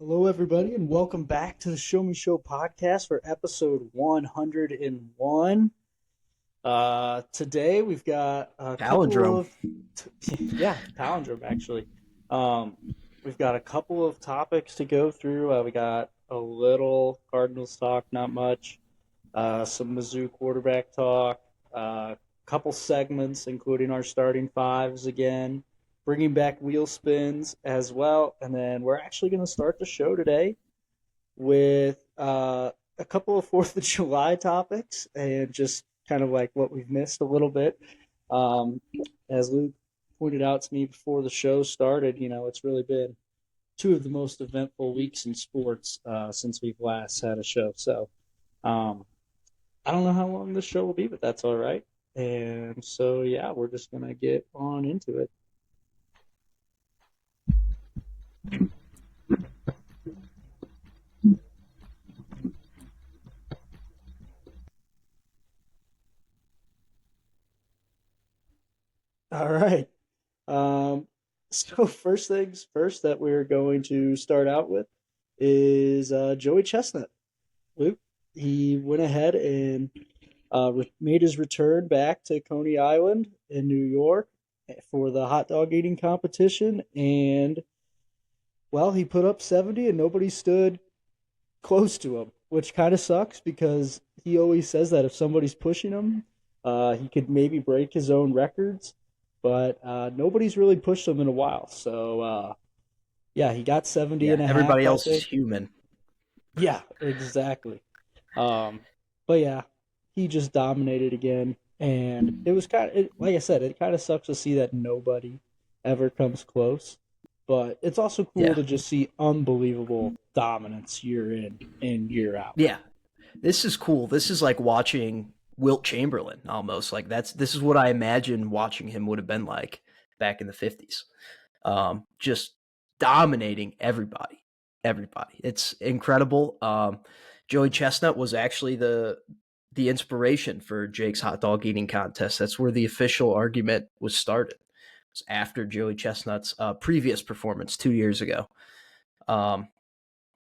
Hello, everybody, and welcome back to the Show Me Show podcast for episode 101. Today we've got a couple Palindrome. of, yeah, palindrome actually. Um, we've got a couple of topics to go through. We got a little Cardinals talk, not much. Some Mizzou quarterback talk. A couple segments, including our starting fives again. Bringing back wheel spins as well, and then we're actually going to start the show today with a couple of Fourth of July topics and just kind of like what we've missed a little bit. Um, as Luke pointed out to me before the show started, it's really been two of the most eventful weeks in sports since we've last had a show. So um, I don't know how long this show will be, but that's all right. And so, yeah, we're just going to get on into it. All right. Um, so first things first that we're going to start out with is Joey Chestnut. Luke, he went ahead and made his return back to Coney Island in New York for the hot dog eating competition, and well, he put up 70, and nobody stood close to him, which kind of sucks because he always says that if somebody's pushing him, he could maybe break his own records, but nobody's really pushed him in a while. So, yeah, he got 70 Yeah, and a half, everybody I else is think. human. Yeah, exactly. Um, but yeah, he just dominated again, and it was like I said, it kind of sucks to see that nobody ever comes close. But it's also cool Yeah, to just see unbelievable dominance year in and year out. yeah. This is cool. This is like watching Wilt Chamberlain almost. Like this is what I imagine watching him would have been like back in the 50s. Just dominating everybody. Everybody. It's incredible. Joey Chestnut was actually the inspiration for Jake's hot dog eating contest. That's where the official argument was started. It was after Joey Chestnut's previous performance 2 years ago. Um,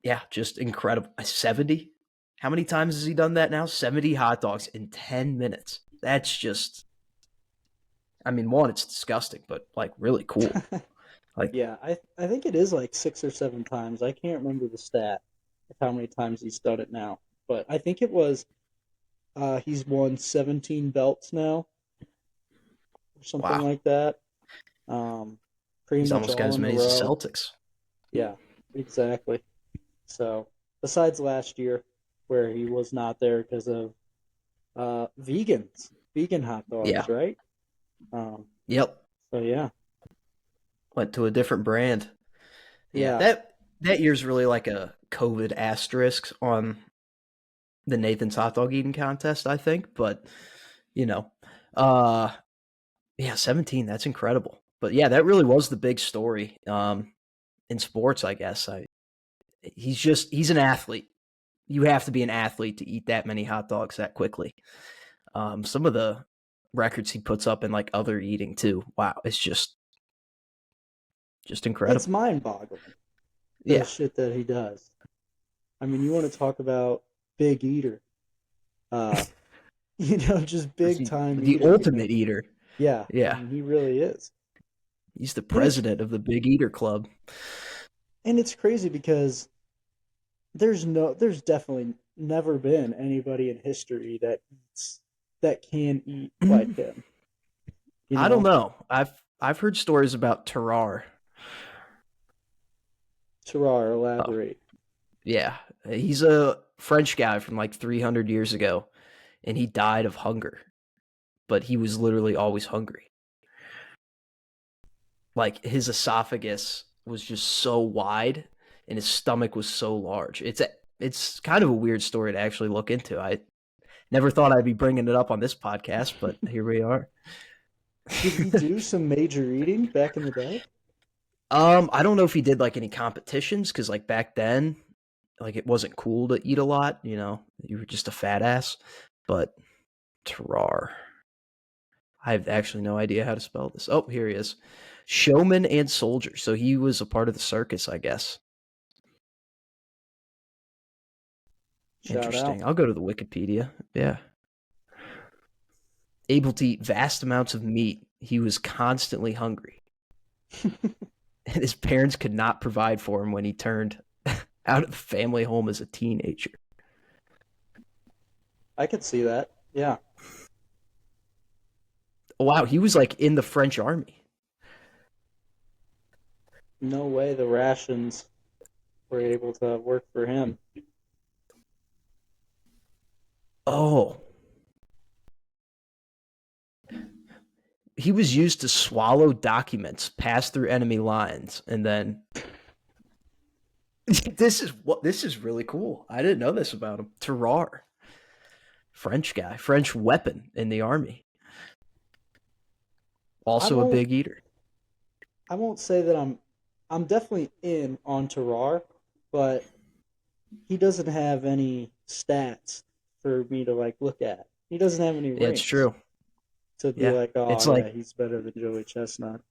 yeah, just incredible. 70? How many times has he done that now? 70 hot dogs in 10 minutes. That's just, I mean, one, it's disgusting, but like really cool. Like, Yeah, I think it is like 6 or 7 times. I can't remember the stat of how many times he's done it now, but I think it was he's won 17 belts now or something wow. like that. Um, Pretty He's much almost got all as in a many as the row. Celtics. Yeah, exactly. So besides last year where he was not there because of vegan hot Yeah. dogs, right? Um, Yep. so yeah, Went to a different brand. Yeah. yeah, That year's really like a COVID asterisk on the Nathan's hot dog eating contest, I think. But, you know, uh, yeah, 17, that's incredible. But yeah, that really was the big story in sports, I guess. He's an athlete. You have to be an athlete to eat that many hot dogs that quickly. Some of the records he puts up in like other eating too. Wow, it's just it's incredible. mind-boggling the Yeah, shit that he does. I mean, you want to talk about big eater? Uh, just big time the eater. ultimate eater. Yeah, I Yeah, mean, he really is. he's the And it's president of the Big Eater Club. and it's crazy because there's definitely never been anybody in history that can eat like him. You I don't know, know. I've heard stories about Terrar. Terrar, Uh, elaborate. yeah, he's a French guy from like 300 years ago, and he died of hunger. But he was literally always hungry. Like his esophagus was just so wide and his stomach was so large. It's kind of a weird story to actually look into. I never thought I'd be bringing it up on this podcast, but here we are. Did he do some major eating back in the day? I don't know if he did like any competitions because like back then, like it wasn't cool to eat a lot. You were just a fat ass. But Terrar, I have actually no idea how to spell this. Oh, here he is. Showman and soldier. So he was a part of the circus, I guess. Shout out. Interesting. I'll go to the Wikipedia. Yeah. Able to eat vast amounts of meat, he was constantly hungry, and his parents could not provide for him when he turned out of the family home as a teenager. I could see that. Yeah. Wow, he was like in the French army. No way the rations were able to work for him. Oh, he was used to swallow documents, pass through enemy lines, and then this is really cool. I didn't know this about him. Terrar, French guy, French weapon in the army. I Also a won't big eater. I won't say that I'm definitely in on Terrar, but he doesn't have any stats for me to like look at. He doesn't have any Yeah, it's rings true. to be Yeah, like, oh it's yeah, like he's better than Joey Chestnut.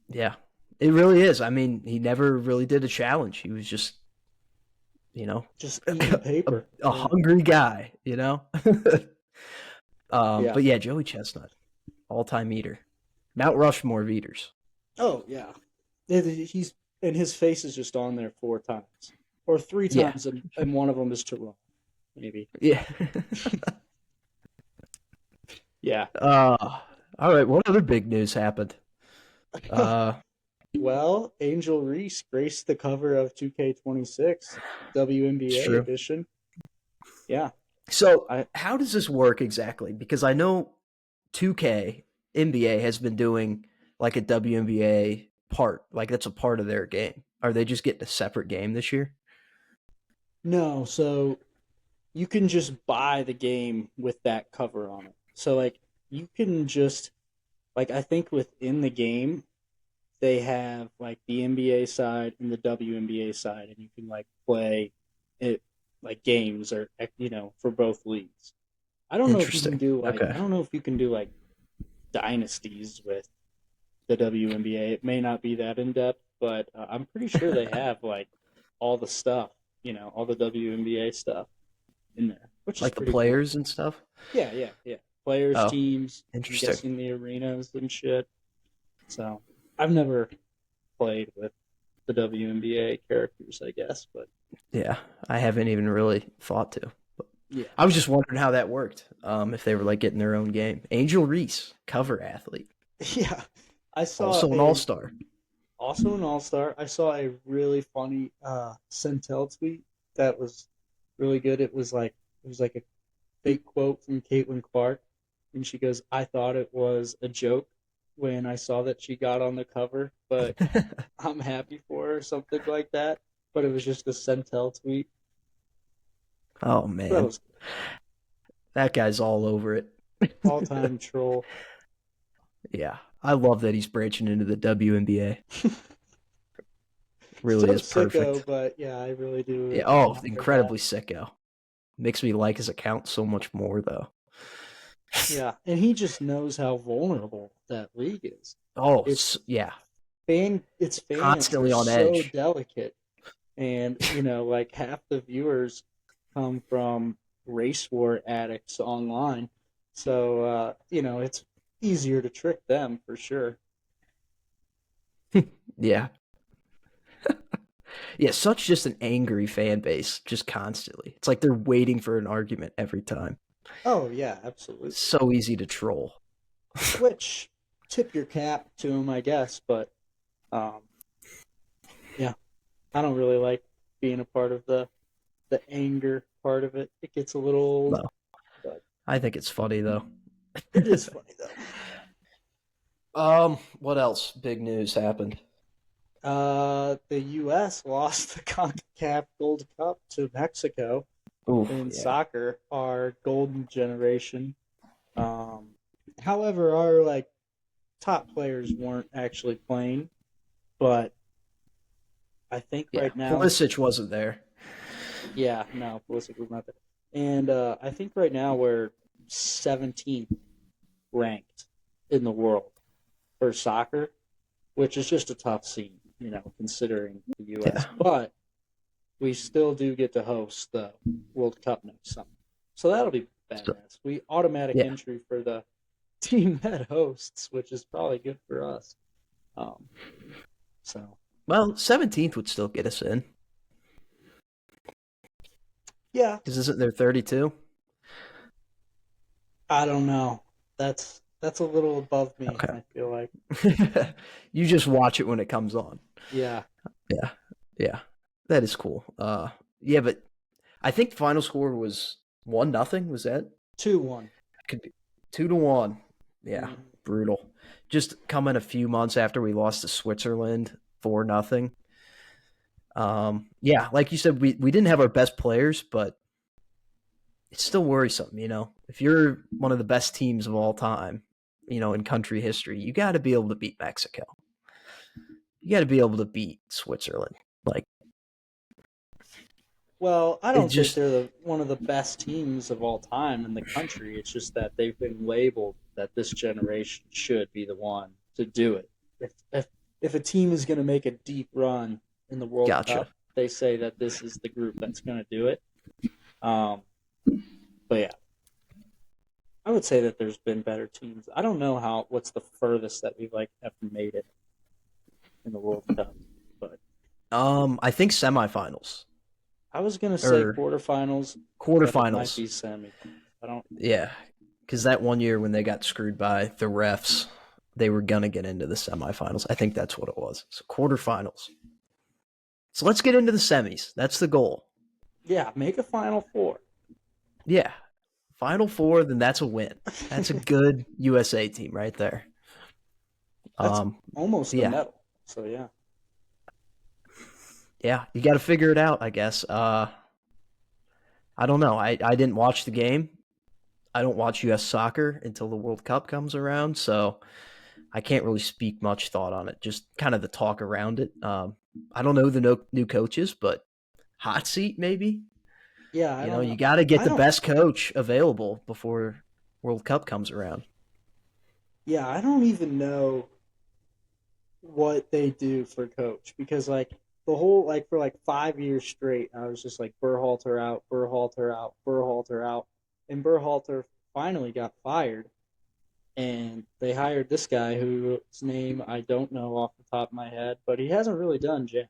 yeah, it really is. I mean, he never really did a challenge. He was just you know Just eating a, paper. a Yeah. hungry guy. Yeah. But yeah, Joey Chestnut, all time eater, Mount Rushmore of eaters. Oh yeah. He's and his face is just on there 4 times or three Yeah, times, and one of them is Terrar, maybe. yeah. Yeah. All right. What other big news happened? Uh, Well, Angel Reese graced the cover of 2K26 it's WNBA true. edition. Yeah, So, I how does this work exactly? Because I know 2K NBA has been doing like a WNBA part, like that's a part of their game. Are they just getting a separate game this year? no. So you can just buy the game with that cover on it. So like you can just like I think within the game they have like the NBA side and the WNBA side, and you can like play it like games or for both leagues. I don't know if you can Interesting. do like Okay. I don't know if you can do like dynasties with the WNBA. It may not be that in depth, but I'm pretty sure they have like all the stuff, all the WNBA stuff in there, which is Like the pretty cool. players and stuff? Yeah, yeah, yeah. Players, Oh, teams, I'm interesting. guessing the arenas and shit. So I've never played with the WNBA characters, I guess, but Yeah, I haven't even really thought to. But yeah, I was just wondering how that worked. If they were like getting their own game. Angel Reese, cover athlete, yeah. I saw also an a all-star. also an all star. I saw a really funny Centel tweet that was really good. It was like a fake quote from Caitlin Clark, and she goes, "I thought it was a joke when I saw that she got on the cover, but I'm happy for her," something like that. But it was just a Centel tweet. Oh So that man, was that guy's all over it. all time troll. Yeah, I love that he's branching into the WNBA. Really So is sicko, perfect. but yeah, I really do Yeah. Oh, admire that. incredibly sicko. Makes me like his account so much more though. Yeah, and he just knows how vulnerable that league is. Oh, Its yeah. its fans are Constantly on so edge. delicate, and like half the viewers come from race war addicts online, so it's easier to trick them for sure. Yeah. Yeah, such just an angry fan base, just constantly. It's like they're waiting for an argument every time. Oh yeah, absolutely. So easy to troll. Which tip your cap to him, I guess, but um, yeah, I don't really like being a part of the anger part of it. It gets a little old, No, but I think it's funny though. it is funny though. What else? Big news happened. The U.S. lost the CONCACAF Gold Cup to Mexico Ooh, in yeah. soccer, our golden generation. Um, However, our like top players weren't actually playing, but I think Yeah. right now, Pulisic wasn't there. yeah, no, Pulisic was not there, and I think right now we're 17th ranked in the world for soccer, which is just a tough scene, considering the Yeah. U.S. But we still do get to host the World Cup next summer. So that'll be So, badass. We automatic yeah. entry for the team that hosts, which is probably good for us. Um, so Well, 17th would still get us in yeah, because isn't there 32? I don't know. That's a little above me. Okay. I feel like. You just watch it when it comes on. Yeah, Yeah. Yeah. That is cool. Yeah, but I think the final score was 1-0. Was that? 2-1. Could be 2-1. Yeah. Mm-hmm. Brutal. Just coming a few months after we lost to Switzerland 4-0. Yeah, like you said, we didn't have our best players, but it's still worrisome, you know. If you're one of the best teams of all time, you know, in country history, you got to be able to beat Mexico. You got to be able to beat Switzerland. Like Well, I it don't think just they're one of the best teams of all time in the country. It's just that they've been labeled that this generation should be the one to do it. If a team is going to make a deep run in the World gotcha. Cup, they say that this is the group that's going to do it. Um, but yeah, I would say that there's been better teams. I don't know what's the furthest that we've like ever made it in the World Cup, but I think semifinals I was going to say or quarterfinals, but it might quarterfinals. be semi. I don't. Yeah, because that one year when they got screwed by the refs, they were gonna get into the semifinals. I think that's what it was. So quarterfinals. So let's get into the semis. That's the goal. Yeah, make a Final Four. Yeah. Final four, then that's a win. That's a good USA team right there. That's Um, almost a yeah, medal. So yeah. yeah, you got to figure it out, I guess. I don't know. I didn't watch the game. I don't watch U.S. soccer until the World Cup comes around, so I can't really speak much thought on it. Just kind of the talk around it. I don't know the new coaches, but hot seat maybe. Yeah, I You know, don't you know. got to get I the don't. best coach available before World Cup comes around. Yeah, I don't even know what they do for coach because like the whole like for like 5 years straight, I was just like Berhalter out, Berhalter out, Berhalter out, and Berhalter finally got fired, and they hired this guy whose name I don't know off the top of my head, but he hasn't really done jack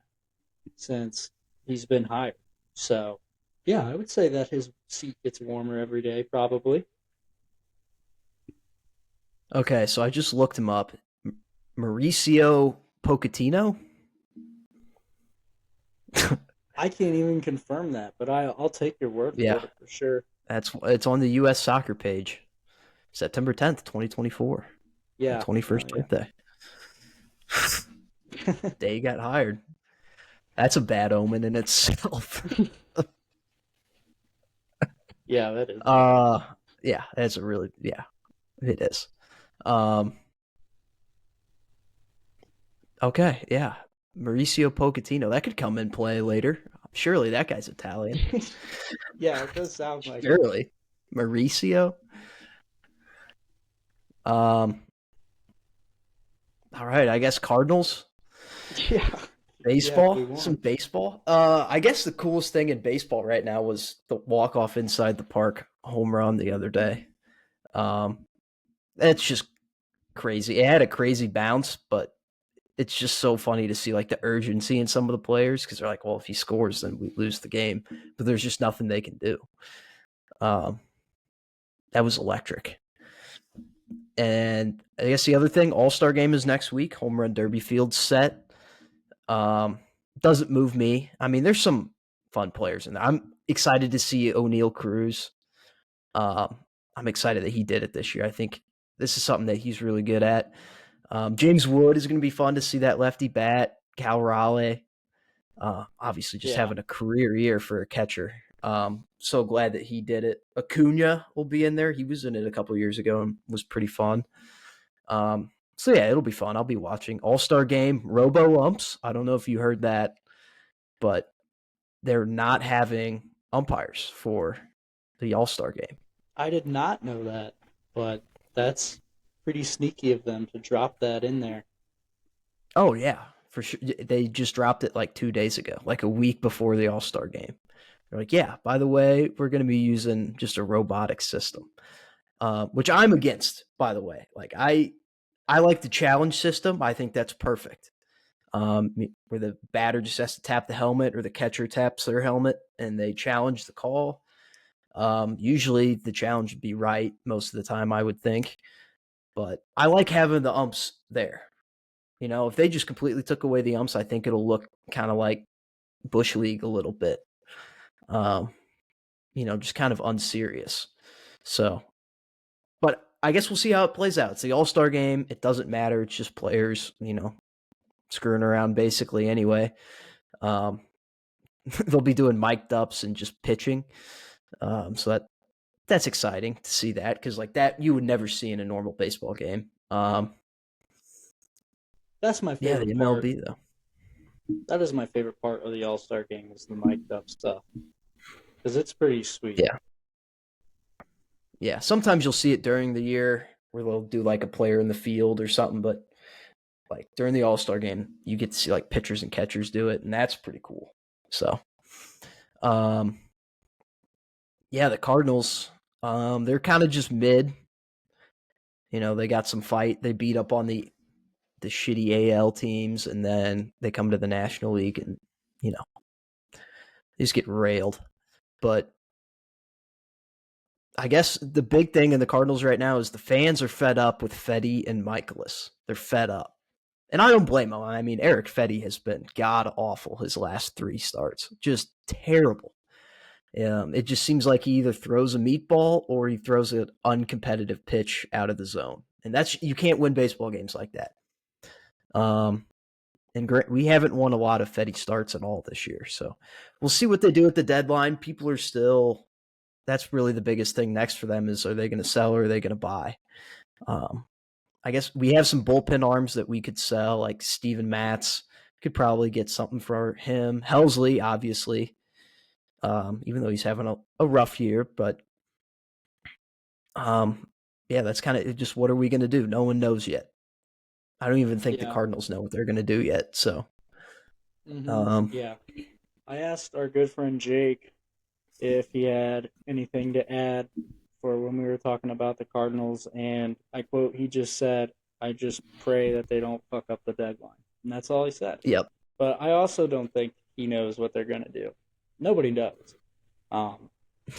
since he's been hired. So, yeah, I would say that his seat gets warmer every day, probably. Okay, so I just looked him up. Mauricio Pochettino. I can't even confirm that, but I'll take your word Yeah, for it for sure. it's on the U.S. soccer page. September 10th, 2024. My Yeah, no, 21st yeah. birthday. Day he got hired. That's a bad omen in itself. Yeah, that is. uh yeah, that's a really yeah, it is. Um okay, yeah. Mauricio Pochettino. That could come and play later. Surely that guy's Italian. Yeah, it does sound like it. Surely. Mauricio. Um all right, I guess Cardinals. Yeah. Yeah, if we Baseball, some want. baseball. I guess the coolest thing in baseball right now was the walk off inside the park home run the other day. Um, it's just crazy. It had a crazy bounce, but it's just so funny to see like the urgency in some of the players because they're like, well, if he scores, then we lose the game. But there's just nothing they can do. Um, that was electric. And I guess the other thing, All Star game is next week. Home Run Derby field set. Um, doesn't move me. I mean, there's some fun players in there. I'm excited to see O'Neal Cruz. Um, I'm excited that he did it this year. I think this is something that he's really good at. James Wood is going to be fun to see that lefty bat. Cal Raleigh, obviously just Yeah. having a career year for a catcher. So glad that he did it. Acuna will be in there. He was in it a couple years ago and was pretty fun. So yeah, it'll be fun. I'll be watching All-Star game, Robo Umps. I don't know if you heard that, but they're not having umpires for the All-Star game. I did not know that, but that's pretty sneaky of them to drop that in there. Oh yeah, for sure. They just dropped it like 2 days ago, like a week before the All-Star game. They're like, yeah, by the way, we're going to be using just a robotic system, which I'm against, by the way. Like I like the challenge system. I think that's perfect. Where the batter just has to tap the helmet or the catcher taps their helmet and they challenge the call. Usually the challenge would be right most of the time, I would think. But I like having the umps there. You know, if they just completely took away the umps, I think it'll look kind of like Bush League a little bit. Um, just kind of unserious. So, but I guess we'll see how it plays out. It's the All-Star game. It doesn't matter. It's just players, screwing around basically anyway. Um, they'll be doing mic'd ups and just pitching. So that's exciting to see that because like that you would never see in a normal baseball game. That's my Yeah, the favorite part. MLB though. That is my favorite part of the All Star game is the mic'd up stuff because it's pretty sweet. Yeah, yeah. Sometimes you'll see it during the year where they'll do like a player in the field or something, but like during the All-Star game, you get to see like pitchers and catchers do it, and that's pretty cool. So, um, yeah, the Cardinals, they're kind of just mid. They got some fight. They beat up on the shitty AL teams, and then they come to the National League, and they just get railed. But I guess the big thing in the Cardinals right now is the fans are fed up with Fedde and Michaelis. They're fed up. And I don't blame him. I mean, Eric Fedde has been god awful his last 3 starts. Just terrible. It just seems like he either throws a meatball or he throws an uncompetitive pitch out of the zone. And you can't win baseball games like that. And we haven't won a lot of Fedde starts at all this year. So we'll see what they do at the deadline. People are still, that's really the biggest thing next for them is, are they going to sell or are they going to buy? I guess we have some bullpen arms that we could sell, like Steven Matz. Could probably get something for him. Helsley, obviously, even though he's having a rough year. But, yeah, that's kind of just what are we going to do? No one knows yet. I don't even think the Yeah. Cardinals know what they're going to do yet. So, um, Yeah. I asked our good friend Jake if he had anything to add for when we were talking about the Cardinals, and I quote, he just said, I just pray that they don't fuck up the deadline. And that's all he said. yep. But I also don't think he knows what they're going to do. Nobody knows.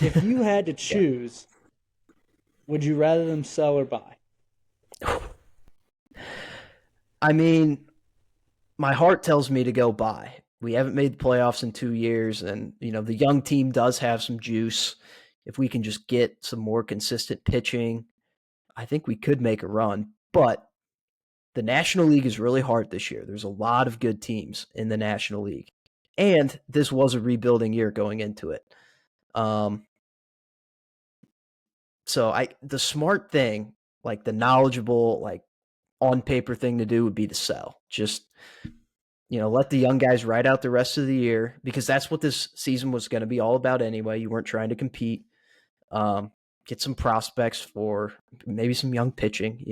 If you had to Yeah. choose, would you rather them sell or buy? I mean, my heart tells me to go buy. We haven't made the playoffs in 2 years, and the young team does have some juice. If we can just get some more consistent pitching, I think we could make a run. But the National League is really hard this year. There's a lot of good teams in the National League, and this was a rebuilding year going into it. So the smart thing, like the knowledgeable, like on paper thing to do would be to sell. Just let the young guys ride out the rest of the year because that's what this season was going to be all about anyway. You weren't trying to compete. Get some prospects for maybe some young pitching,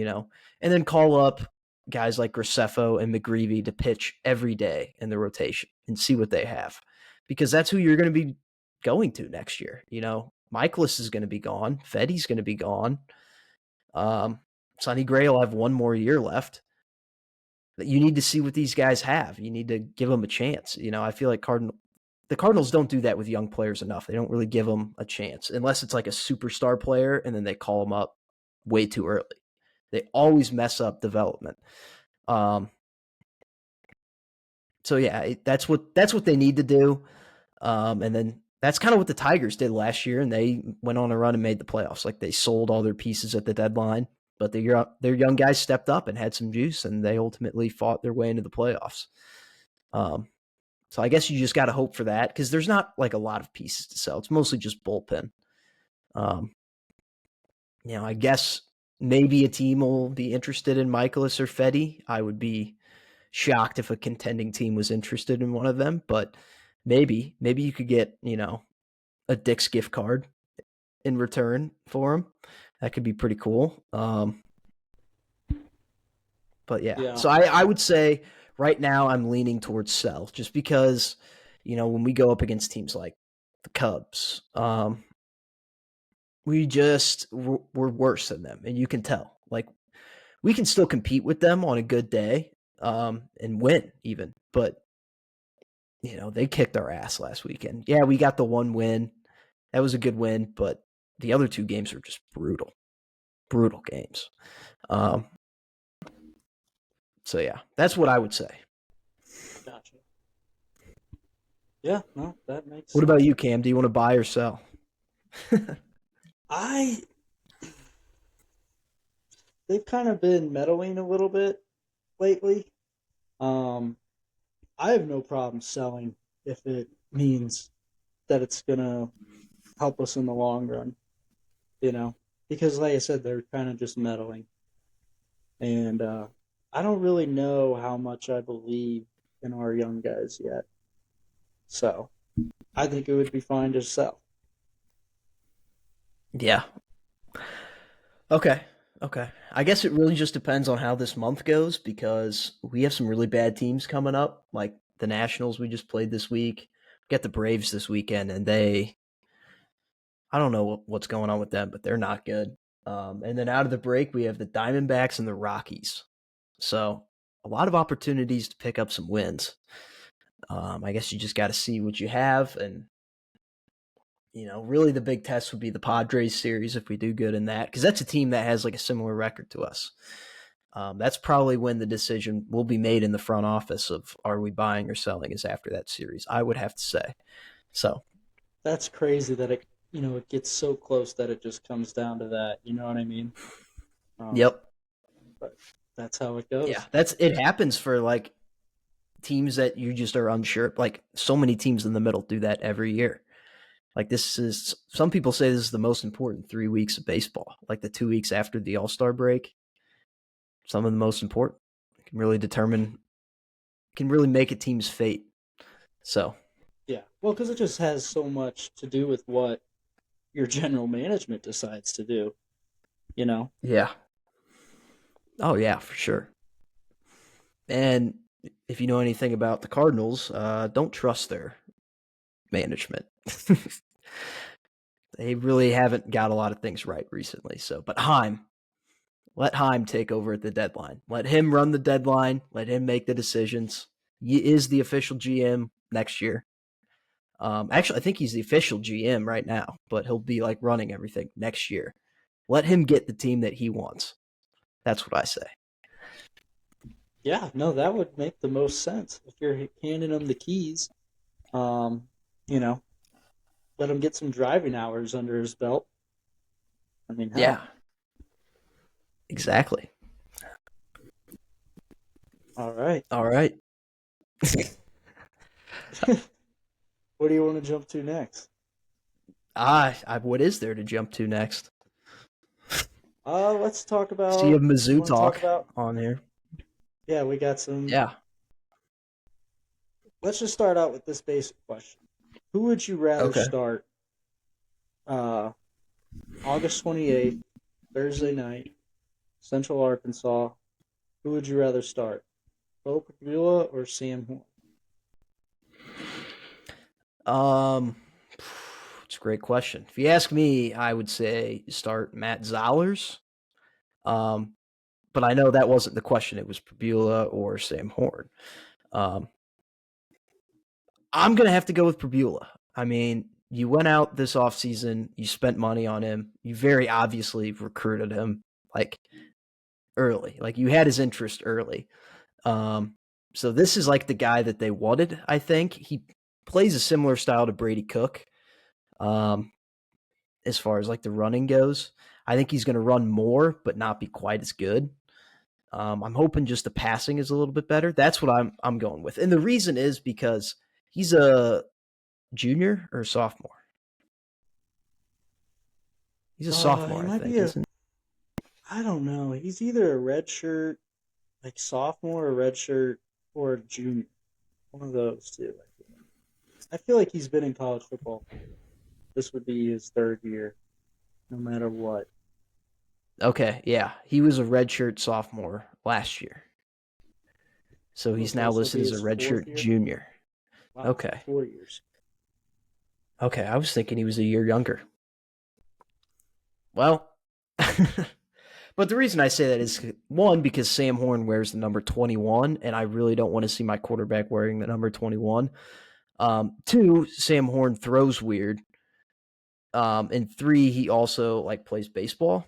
and then call up guys like Graceffo and McGreevy to pitch every day in the rotation and see what they have because that's who you're going to be going to next year. Michaelis is going to be gone. Fedde's going to be gone. Sonny Gray will have 1 more year left. You need to see what these guys have. You need to give them a chance. I feel like the Cardinals don't do that with young players enough. They don't really give them a chance unless it's like a superstar player and then they call them up way too early. They always mess up development. So yeah, that's what they need to do. And then that's kind of what the Tigers did last year, and they went on a run and made the playoffs. Like they sold all their pieces at the deadline, but their young guys stepped up and had some juice, and they ultimately fought their way into the playoffs. So I guess you just got to hope for that because there's not like a lot of pieces to sell. It's mostly just bullpen. I guess maybe a team will be interested in Michaelis or Fedde. I would be shocked if a contending team was interested in one of them, but maybe you could get, a Dick's gift card in return for him. That could be pretty cool. But yeah. Yeah. So I would say right now I'm leaning towards sell just because, when we go up against teams like the Cubs, we're worse than them, and you can tell. Like, we can still compete with them on a good day, and win even, but they kicked our ass last weekend. Yeah, we got the one win. That was a good win, but the other two games were just brutal, brutal games. Um, so yeah, that's what I would say. Gotcha. Yeah, no, that makes What about sense. you, Cam? Do you want to buy or sell? I they've kind of been meddling a little bit lately. Um, I have no problem selling if it means that it's gonna help us in the long run, you know, because like I said, they're kind of just meddling, and I don't really know how much I believe in our young guys yet. So I think it would be fine to sell. Yeah. Okay. Okay. I guess it really just depends on how this month goes because we have some really bad teams coming up, like the Nationals we just played this week. We got the Braves this weekend, and I don't know what's going on with them, but they're not good. And then out of the break, we have the Diamondbacks and the Rockies. So a lot of opportunities to pick up some wins. I guess you just got to see what you have, and really the big test would be the Padres series if we do good in that, because that's a team that has like a similar record to us. That's probably when the decision will be made in the front office of are we buying or selling is after that series. I would have to say. So, That's crazy that it gets so close that it just comes down to that. You know what I mean? Um, yep, but that's how it yeah, goes. that's it. Happens for like teams that you just are unsure. Like so many teams in the middle do that every year. Like this is some people say this is the most important 3 weeks of baseball. Like the 2 weeks after the All Star break, some of the most important. It can really make a team's fate. So Yeah. Well, because it just has so much to do with what your general management decides to do. You know? yeah, oh yeah, for sure. And if you know anything about the Cardinals, don't trust their management. They really haven't got a lot of things right recently. So, but let Heim take over at the deadline. Let him run the deadline. Let him make the decisions. He is the official GM next year. Actually, I think he's the official GM right now, but he'll be like running everything next year. Let him get the team that he wants. That's what I say. Yeah. No, that would make the most sense if you're handing him the keys. Um, you know, let him get some driving hours under his belt. I mean, Yeah, hell. exactly. All right. All right. What do you want to jump to next? What is there to jump to next? Let's talk See you about. have You Mizzou want to talk talk about? on here. Yeah, we got some. Yeah. Let's just start out with this basic question: Who would you rather Okay. start? Uh, August 28th, Thursday night, Central Arkansas. Who would you rather start? Bo Pagula or Sam Horn? Um, it's a great question. If you ask me, I would say start Matt Zollers. Um, but I know that wasn't the question. It was Pabula or Sam Horn. Um, I'm gonna have to go with Pabula. I mean, you went out this offseason, you spent money on him, you very obviously recruited him like early. Like you had his interest early. Um, so this is like the guy that they wanted, I think. He plays a similar style to Brady Cook. Um, as far as like the running goes. I think he's going to run more, but not be quite as good. I'm hoping just the passing is a little bit better. That's what I'm going with, and the reason is because he's a junior or a sophomore. He's a He sophomore, I might be think, a. isn't I don't know. He's either a red shirt, like sophomore, or red shirt, or a junior. One of those two. I feel like he's been in college football. This would be his third year, no matter what. he? Okay, yeah, he was a redshirt sophomore last year. So he's Okay, now so it'll listed be as a his fourth redshirt year. junior. Wow, Okay. 4 years. Okay. I was thinking he was a year younger. Well, but the reason I say that is one, because Sam Horn wears the number 21, and I really don't want to see my quarterback wearing the number 21. Two, Sam Horn throws weird. And three, he also like plays baseball.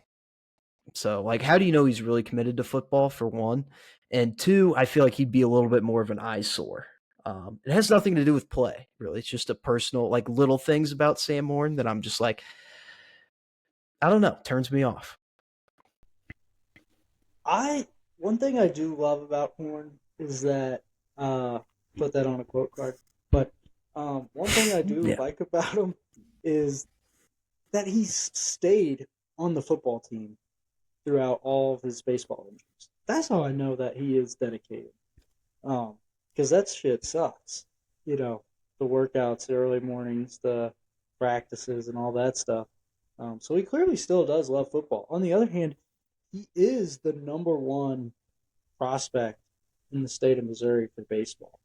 So, like, how do you know he's really committed to football, for one? And two, I feel like he'd be a little bit more of an eyesore. It has nothing to do with play, really. It's just a personal, like, little things about Sam Horn that I'm just like, I don't know, turns me off. I One thing I do love about Horn is that uh, put that on a quote card. But one thing I do Yeah. like about him is that he's stayed on the football team throughout all of his baseball injuries. That's how I know that he is dedicated. Because that shit sucks. You know, the workouts, the early mornings, the practices, and all that stuff. So he clearly still does love football. On the other hand, he is the number one prospect in the state of Missouri for baseball.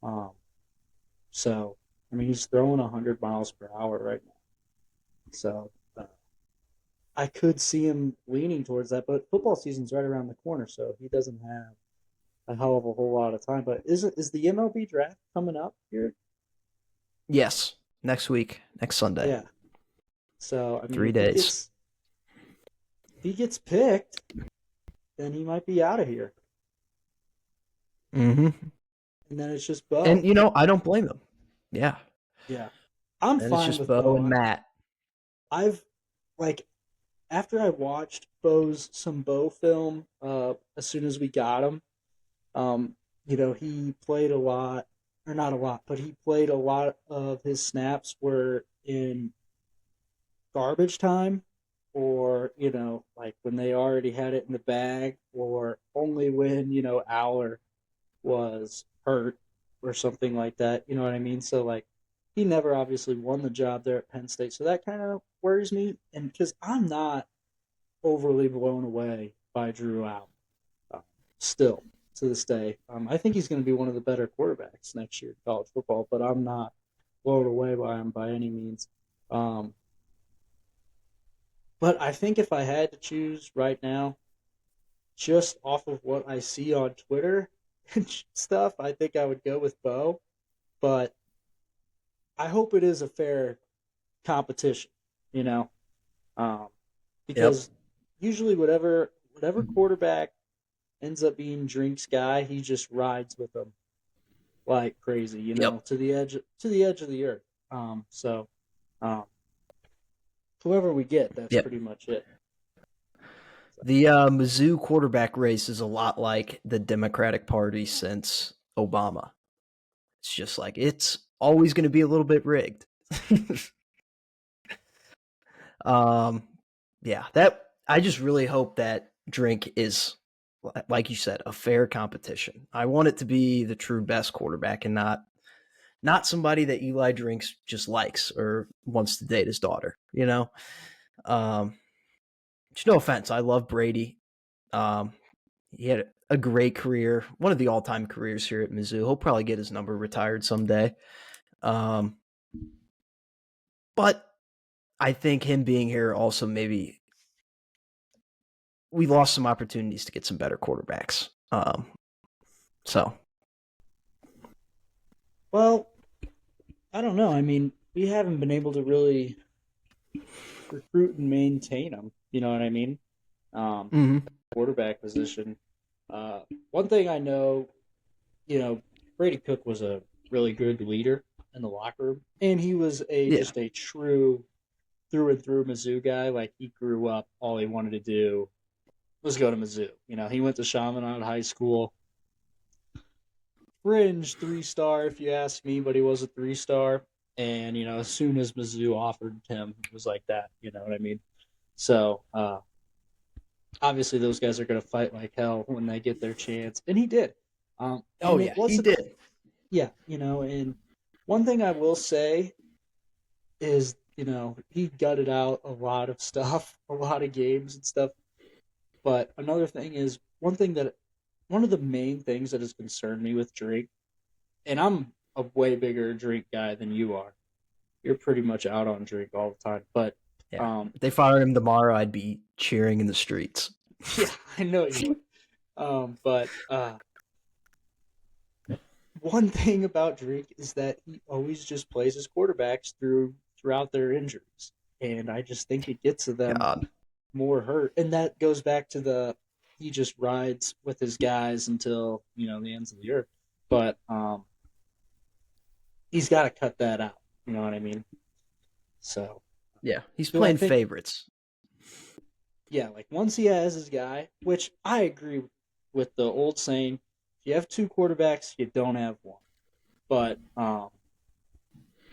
Um, so, I mean, he's throwing 100 miles per hour right now. So, I could see him leaning towards that, but football season's right around the corner, so he doesn't have a hell of a whole lot of time. But is the MLB draft coming up here? Yes. Next week, next Sunday, Yeah. So I mean, 3 days. if he gets picked, then he might be out of here, Mm-hmm. and then it's just Bo. And, I don't blame him. Yeah. Yeah, I'm And it's fine just with Bo and Bo. Matt. I've like after I watched some Bo film, as soon as we got him, um, he played a lot, or not a lot, but he played a lot of his snaps were in garbage time, or like when they already had it in the bag, or only when Aller was hurt or something like that. You know what I mean? So like he never obviously won the job there at Penn State, so that kind of worries me. And because I'm not overly blown away by Drew Allen, uh, still to this day, I think he's going to be one of the better quarterbacks next year in college football, but I'm not blown away by him by any means. Um, but I think if I had to choose right now, just off of what I see on Twitter and stuff, I think I would go with Bo. But I hope it is a fair competition, you know, um, Yep. because usually whatever quarterback ends up being Drink's guy, he just rides with them like crazy, Yep. to the edge of the earth. So um, whoever we get, that's Yep. pretty much it. So, The Mizzou quarterback race is a lot like the Democratic Party since Obama. It's just like it's always going to be a little bit rigged. um, yeah, that I just really hope that Drink is, like you said, a fair competition. I want it to be the true best quarterback and not somebody that Eli Drinks just likes or wants to date his daughter. Um, no offense, I love Brady. Um, he had a great career, one of the all-time careers here at Mizzou. He'll probably get his number retired someday. Um, but I think him being here also maybe we lost some opportunities to get some better quarterbacks. So well, I don't know. I mean, we haven't been able to really recruit and maintain them. You know what I mean? Um, mhm. Quarterback position. One thing I know, Brady Cook was a really good leader in the locker room, and he was a Yeah, just a true through and through Mizzou guy. Like he grew up, all he wanted to do was go to Mizzou. He went to Chaminade High School, fringe 3 star if you ask me, but he was a 3 star. And as soon as Mizzou offered him, it was like that. You know what I mean? So obviously those guys are going to fight like hell when they get their chance, and he did. oh And it yeah, he wasn't, did. yeah, and one thing I will say is, he gutted out a lot of stuff, a lot of games and stuff. But another thing is, one thing that one of the main things that has concerned me with Drake, and I'm a way bigger Drake guy than you are. You're pretty much out on Drake all the time, but Yeah. um, If they fired him tomorrow, I'd be cheering in the streets. yeah, I know you would. But one thing about Drake is that he always just plays his quarterbacks throughout their injuries, and I just think it gets to them God. more hurt, and that goes back to the he just rides with his guys until the ends of the earth. But he's got to cut that out. You know what I mean? So Yeah, he's do I playing think? favorites. Yeah, like once he has his guy, which I agree with the old saying: if you have two quarterbacks, you don't have one. But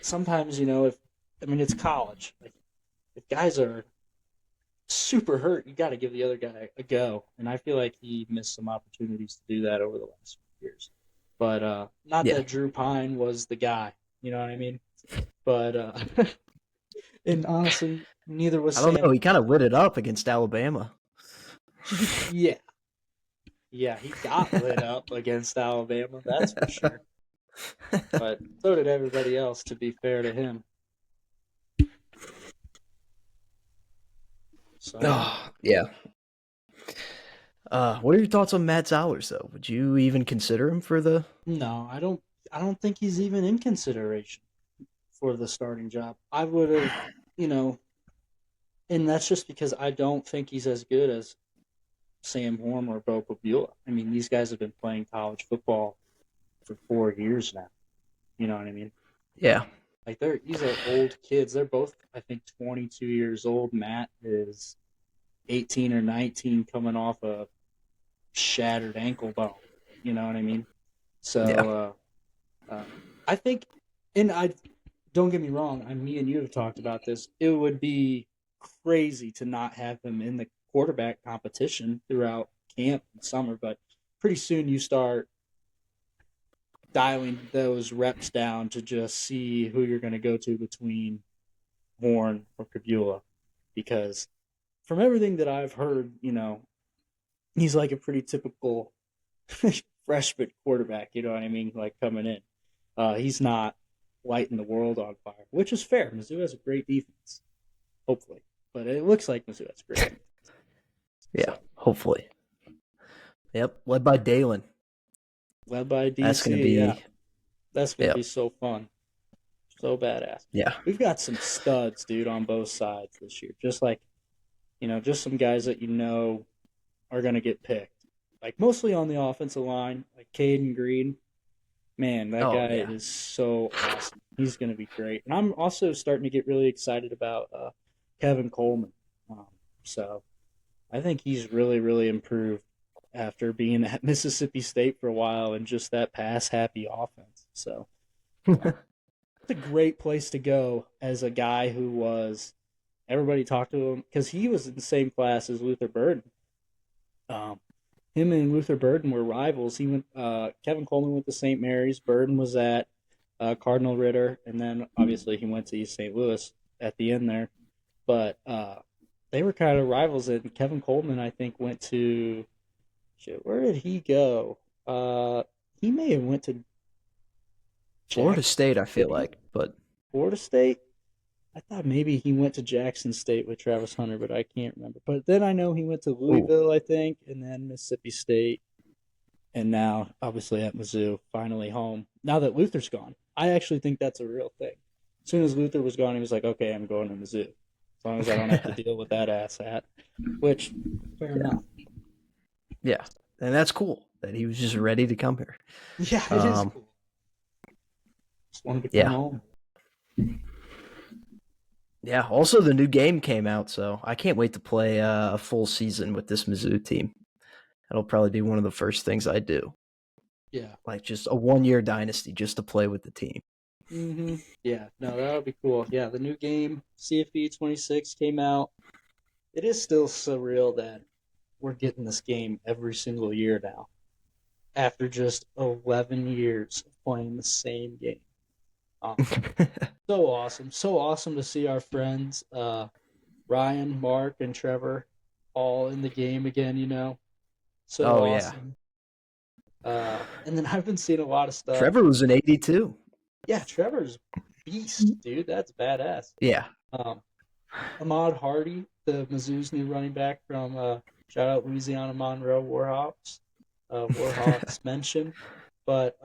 sometimes if it's college, like if guys are super hurt, you got to give the other guy a go. And I feel like he missed some opportunities to do that over the last few years. But not Yeah. that Drew Pine was the guy, you know what I mean? But and honestly, neither was I don't know. Sam. He kind of lit it up against Alabama. Yeah, yeah, he got lit up against Alabama, that's for sure. But so did everybody else. To be fair to him, so Oh, yeah. What are your thoughts on Matt Zowers, though? Would you even consider him for the? no, I don't. I don't think he's even in consideration for the starting job. I would have, you know, and that's just because I don't think he's as good as Sam Horn or Bo Babula. I mean, these guys have been playing college football for 4 years now. You know what I mean? Yeah. Like these are old kids. They're both, I think, 22 years old. Matt is 18 or 19, coming off a shattered ankle bone. You know what I mean? Yeah. So I think, and I don't get me wrong. Me and you have talked about this. It would be crazy to not have him in the quarterback competition throughout camp and summer, but pretty soon you start dialing those reps down to just see who you're going to go to between Horn or Kabula, because from everything that I've heard, he's like a pretty typical freshman quarterback. You know what I mean? Like coming in, he's not lighting the world on fire, which is fair. Mizzou has a great defense, hopefully, but it looks like Mizzou has a great defense. Yeah. So Hopefully. Yep. Led by Dalen. led by That's gonna DC, yeah, be. that's gonna be Yep. so fun, so badass. Yeah. We've got some studs, dude, on both sides this year. Just like just some guys that are gonna get picked. Like mostly on the offensive line, like Caden Green. Man, that Oh guy yeah. is so awesome. He's going to be great. And I'm also starting to get really excited about Kevin Coleman. Um, so I think he's really, really improved after being at Mississippi State for a while and just that pass happy offense. So it's a great place to go as a guy who was, everybody talked to him because he was in the same class as Luther Burden. Um, him and Luther Burden were rivals. Kevin Coleman went to St. Mary's. Burden was at Cardinal Ritter, and then obviously he went to East St. Louis at the end there. But they were kind of rivals. And Kevin Coleman, I think, went to shit. Where did he go? He may have went to Florida Jackson State, I feel State, like, but Florida State. I thought maybe he went to Jackson State with Travis Hunter, but I can't remember. But then I know he went to ooh, Louisville, I think, and then Mississippi State, and now obviously at Mizzou, finally home. Now that Luther's gone, I actually think that's a real thing. As soon as Luther was gone, he was like, "Okay, I'm going to Mizzou, as long as I don't have to deal with that ass hat." Which, fair yeah, enough. yeah, and that's cool that he was just ready to come here. Yeah, it is Um, cool. Just wanted to come yeah, home. yeah. Also, the new game came out, so I can't wait to play a full season with this Mizzou team. That'll probably be one of the first things I do, Yeah. like just a 1 year dynasty just to play with the team. Yeah. No, that would be cool. Yeah, the new game, CFE 26, came out. It is still surreal that we're getting this game every single year now, after just 11 years of playing the same game. Um, so awesome to see our friends Ryan, Mark, and Trevor all in the game again. So Oh yeah, awesome. And then I've been seeing a lot of stuff. Trevor was an 82. Yeah, Trevor's beast, dude. That's badass. Yeah. Um, Ahmad Hardy, the Mizzou's new running back from shout out Louisiana Monroe Warhawks, Warhawks mention, but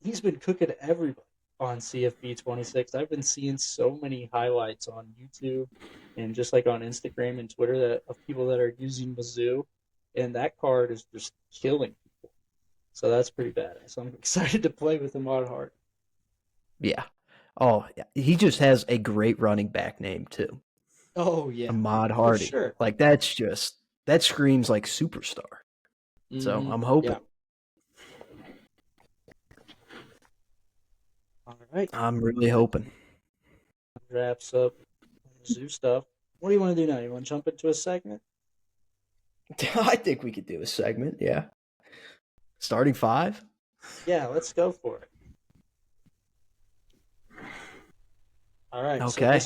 he's been cooking everybody on CFB 26. I've been seeing so many highlights on YouTube and just like on Instagram and Twitter that of people that are using Mizzou, and that card is just killing people. So that's pretty badass. I'm excited to play with Ahmad Hardy. Yeah. Oh, yeah. He just has a great running back name too. Oh yeah, Ahmad for Hardy. sure. Like that screams like superstar. So I'm Yeah. hoping. All right. I'm really hoping. Wraps up Zoo stuff. What do you want to do now? You want to jump into a segment? I think we could do a segment, yeah. Starting five? Yeah, let's go for it. All right. So Okay.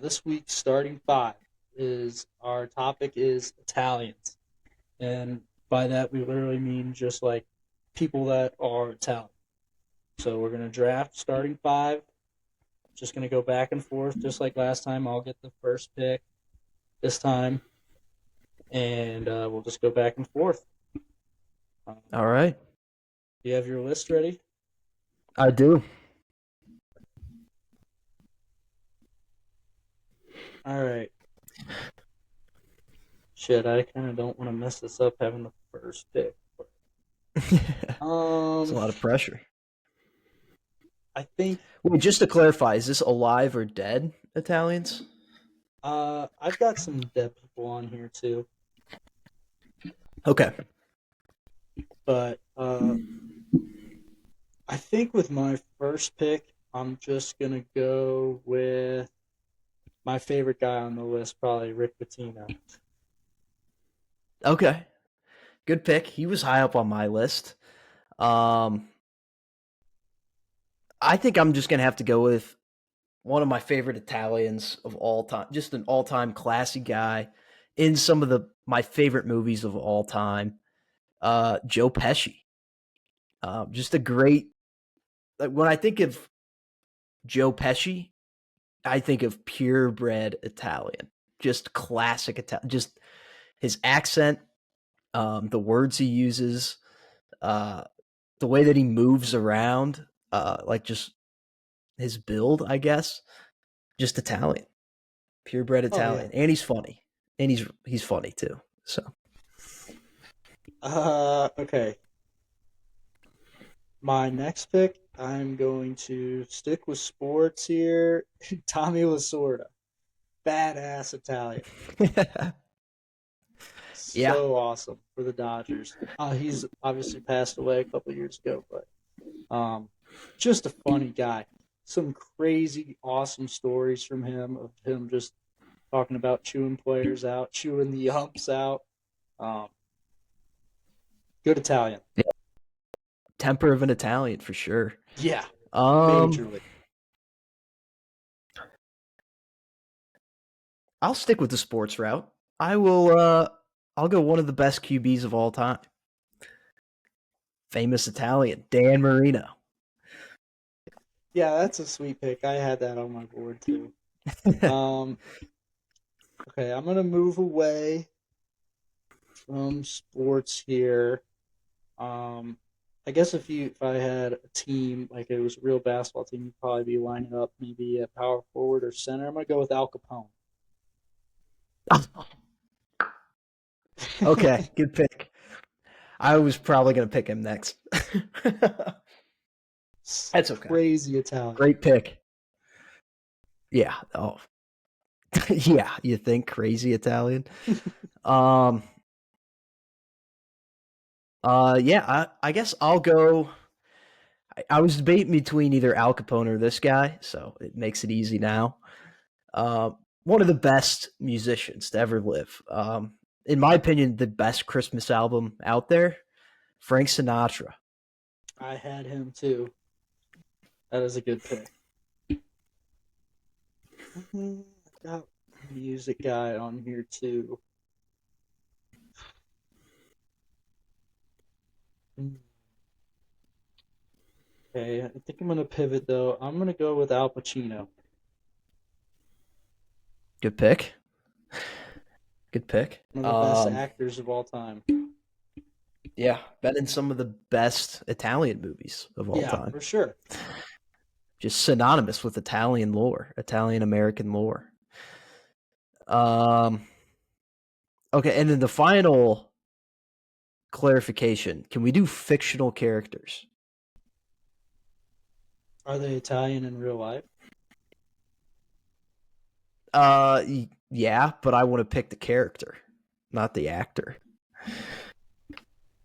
this week's starting five is our topic is Italians, and by that we literally mean just like people that are Italian. So we're gonna draft starting five. Just gonna go back and forth, just like last time. I'll get the first pick this time, and we'll just go back and forth. All right. Do you have your list ready? I do. All right. Shit, I kind of don't want to mess this up having the first pick. It's a lot of pressure. I think. Wait, just to clarify, is this alive or dead Italians? I've got some dead people on here too, Okay. but I think with my first pick, I'm just gonna go with my favorite guy on the list, probably Rick Pitino. Okay. Good pick. He was high up on my list. Um, I think I'm just gonna have to go with one of my favorite Italians of all time, just an all-time classy guy in some of the my favorite movies of all time. Joe Pesci. Just a great. Like when I think of Joe Pesci, I think of purebred Italian, just classic Italian, just his accent, the words he uses, uh, the way that he moves around, like just his build, I guess, just Italian, purebred Oh yeah. Italian, and he's funny, and he's funny too. So Okay. My next pick, I'm going to stick with sports here. Tommy Lasorda, badass Italian. yeah, So awesome for the Dodgers. He's obviously passed away a couple years ago, but just a funny guy. Some crazy, awesome stories from him of him just talking about chewing players out, chewing the umps out. Um, good Italian. temper of an Italian for sure. Yeah, Um, majorly. I'll stick with the sports route. I will. I'll go one of the best QBs of all time. Famous Italian, Dan Marino. Yeah, that's a sweet pick. I had that on my board too. Um, okay, I'm gonna move away from sports here. Um, I guess if I had a team like it was a real basketball team, you'd probably be lining up maybe a power forward or center. I'm gonna go with Al Capone. Okay, good pick. I was probably going to pick him next. That's okay. Crazy Italian. Great pick. Yeah. Oh, yeah. You think crazy Italian? um. Yeah. I guess I'll go. I was debating between either Al Capone or this guy, so it makes it easy now. Uh, One of the best musicians to ever live. In my opinion, the best Christmas album out there, Frank Sinatra. I had him too. That is a good pick. I got a music guy on here too. Mm, Okay, I think I'm gonna pivot though. I'm gonna go with Al Pacino. Good pick. Good pick. One of the best actors of all time. Yeah, been in some of the best Italian movies of all Yeah, time. for sure. Just synonymous with Italian lore, Italian American lore. Um, okay, and then the final clarification: can we do fictional characters? Are they Italian in real life? Yeah, but I want to pick the character, not the actor.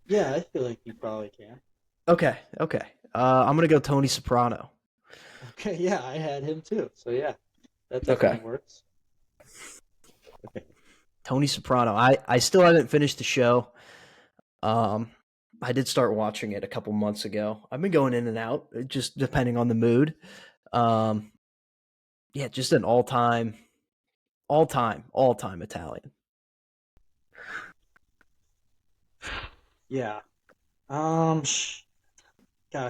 Yeah, I feel like you probably can. Okay, okay. I'm gonna go Tony Soprano. Okay, yeah, I had him too. So yeah, that definitely Okay. works. Okay. Tony Soprano. I still haven't finished the show. Um, I did start watching it a couple months ago. I've been going in and out, just depending on the mood. Um, yeah, just an all time Italian. Yeah. Gosh,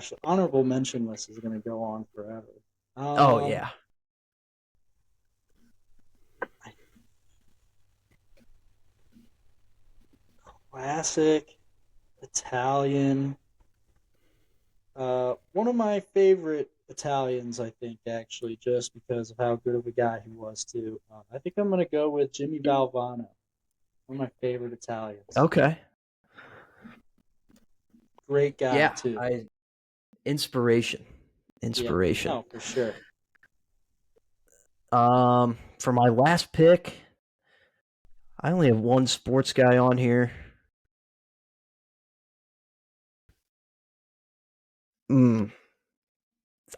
the honorable mention list is gonna go on forever. Oh Um, yeah, Classic Italian. One of my favorite Italians, I think, actually, just because of how good of a guy he was too. I think I'm gonna go with Jimmy Valvano, one of my favorite Italians. okay, Great guy yeah. too. I inspiration, Yeah, inspiration. no, for sure. For my last pick, I only have one sports guy on here. Hmm.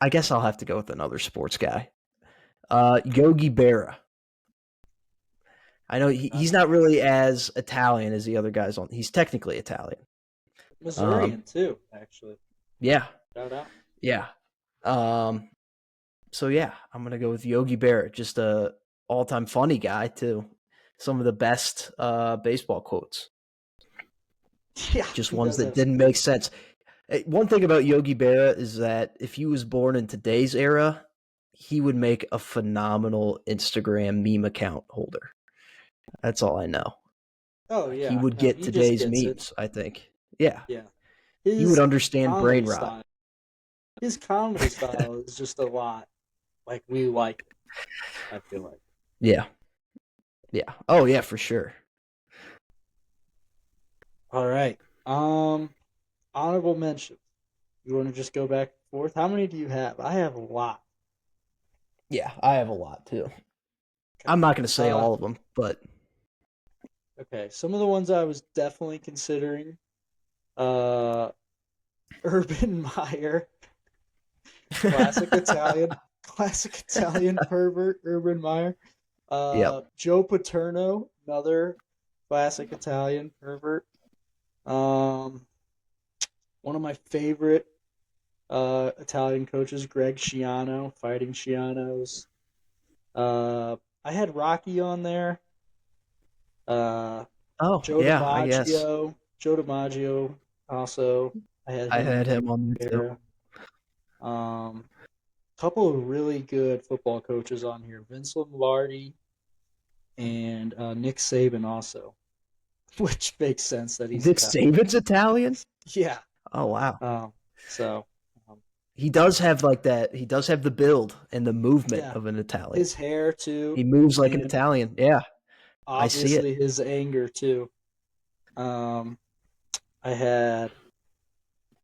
I guess I'll have to go with another sports guy. Yogi Berra. I know he's not really as Italian as the other guys on. He's technically Italian. Um, Missourian too, actually. yeah, Shout out. yeah. Um, so yeah, I'm gonna go with Yogi Berra, just a all-time funny guy too. Some of the best baseball quotes, Yeah, just he ones does that have some didn't good make ones. sense. One thing about Yogi Berra is that if he was born in today's era, he would make a phenomenal Instagram meme account holder. That's all I know. Oh Like he yeah, would no, get he just today's gets it. memes, I think. Yeah. Yeah, He would his understand brain comedy rot. style, his comedy style is just a lot like we like it. I feel like. Yeah. Yeah. Oh yeah, for sure. All right. Honorable mentions. You want to just go back and forth? How many do you have? I have a lot. Yeah, I have a lot too. Okay. I'm not going to say Uh, all of them, but okay. Some of the ones I was definitely considering. Uh, Urban Meyer, classic Italian, classic Italian pervert. Urban Meyer. yep. Joe Paterno, another classic Italian pervert. Um, One of my favorite Italian coaches, Greg Schiano, Fighting Schianos. I had Rocky on there. Uh, Oh, Joe yeah, I guess DiMaggio, Joe DiMaggio. Also, I had I him had in him on there too. there. Um, Couple of really good football coaches on here: Vince Lombardi and Nick Saban, also, which makes sense that he's Nick Italian. Saban's Italian? Yeah. Oh wow. So, um, He does have like that. He does have the build and the movement yeah, of an Italian. his hair too, He moves like an and Italian. Yeah, I see it. obviously his anger too. Um, I had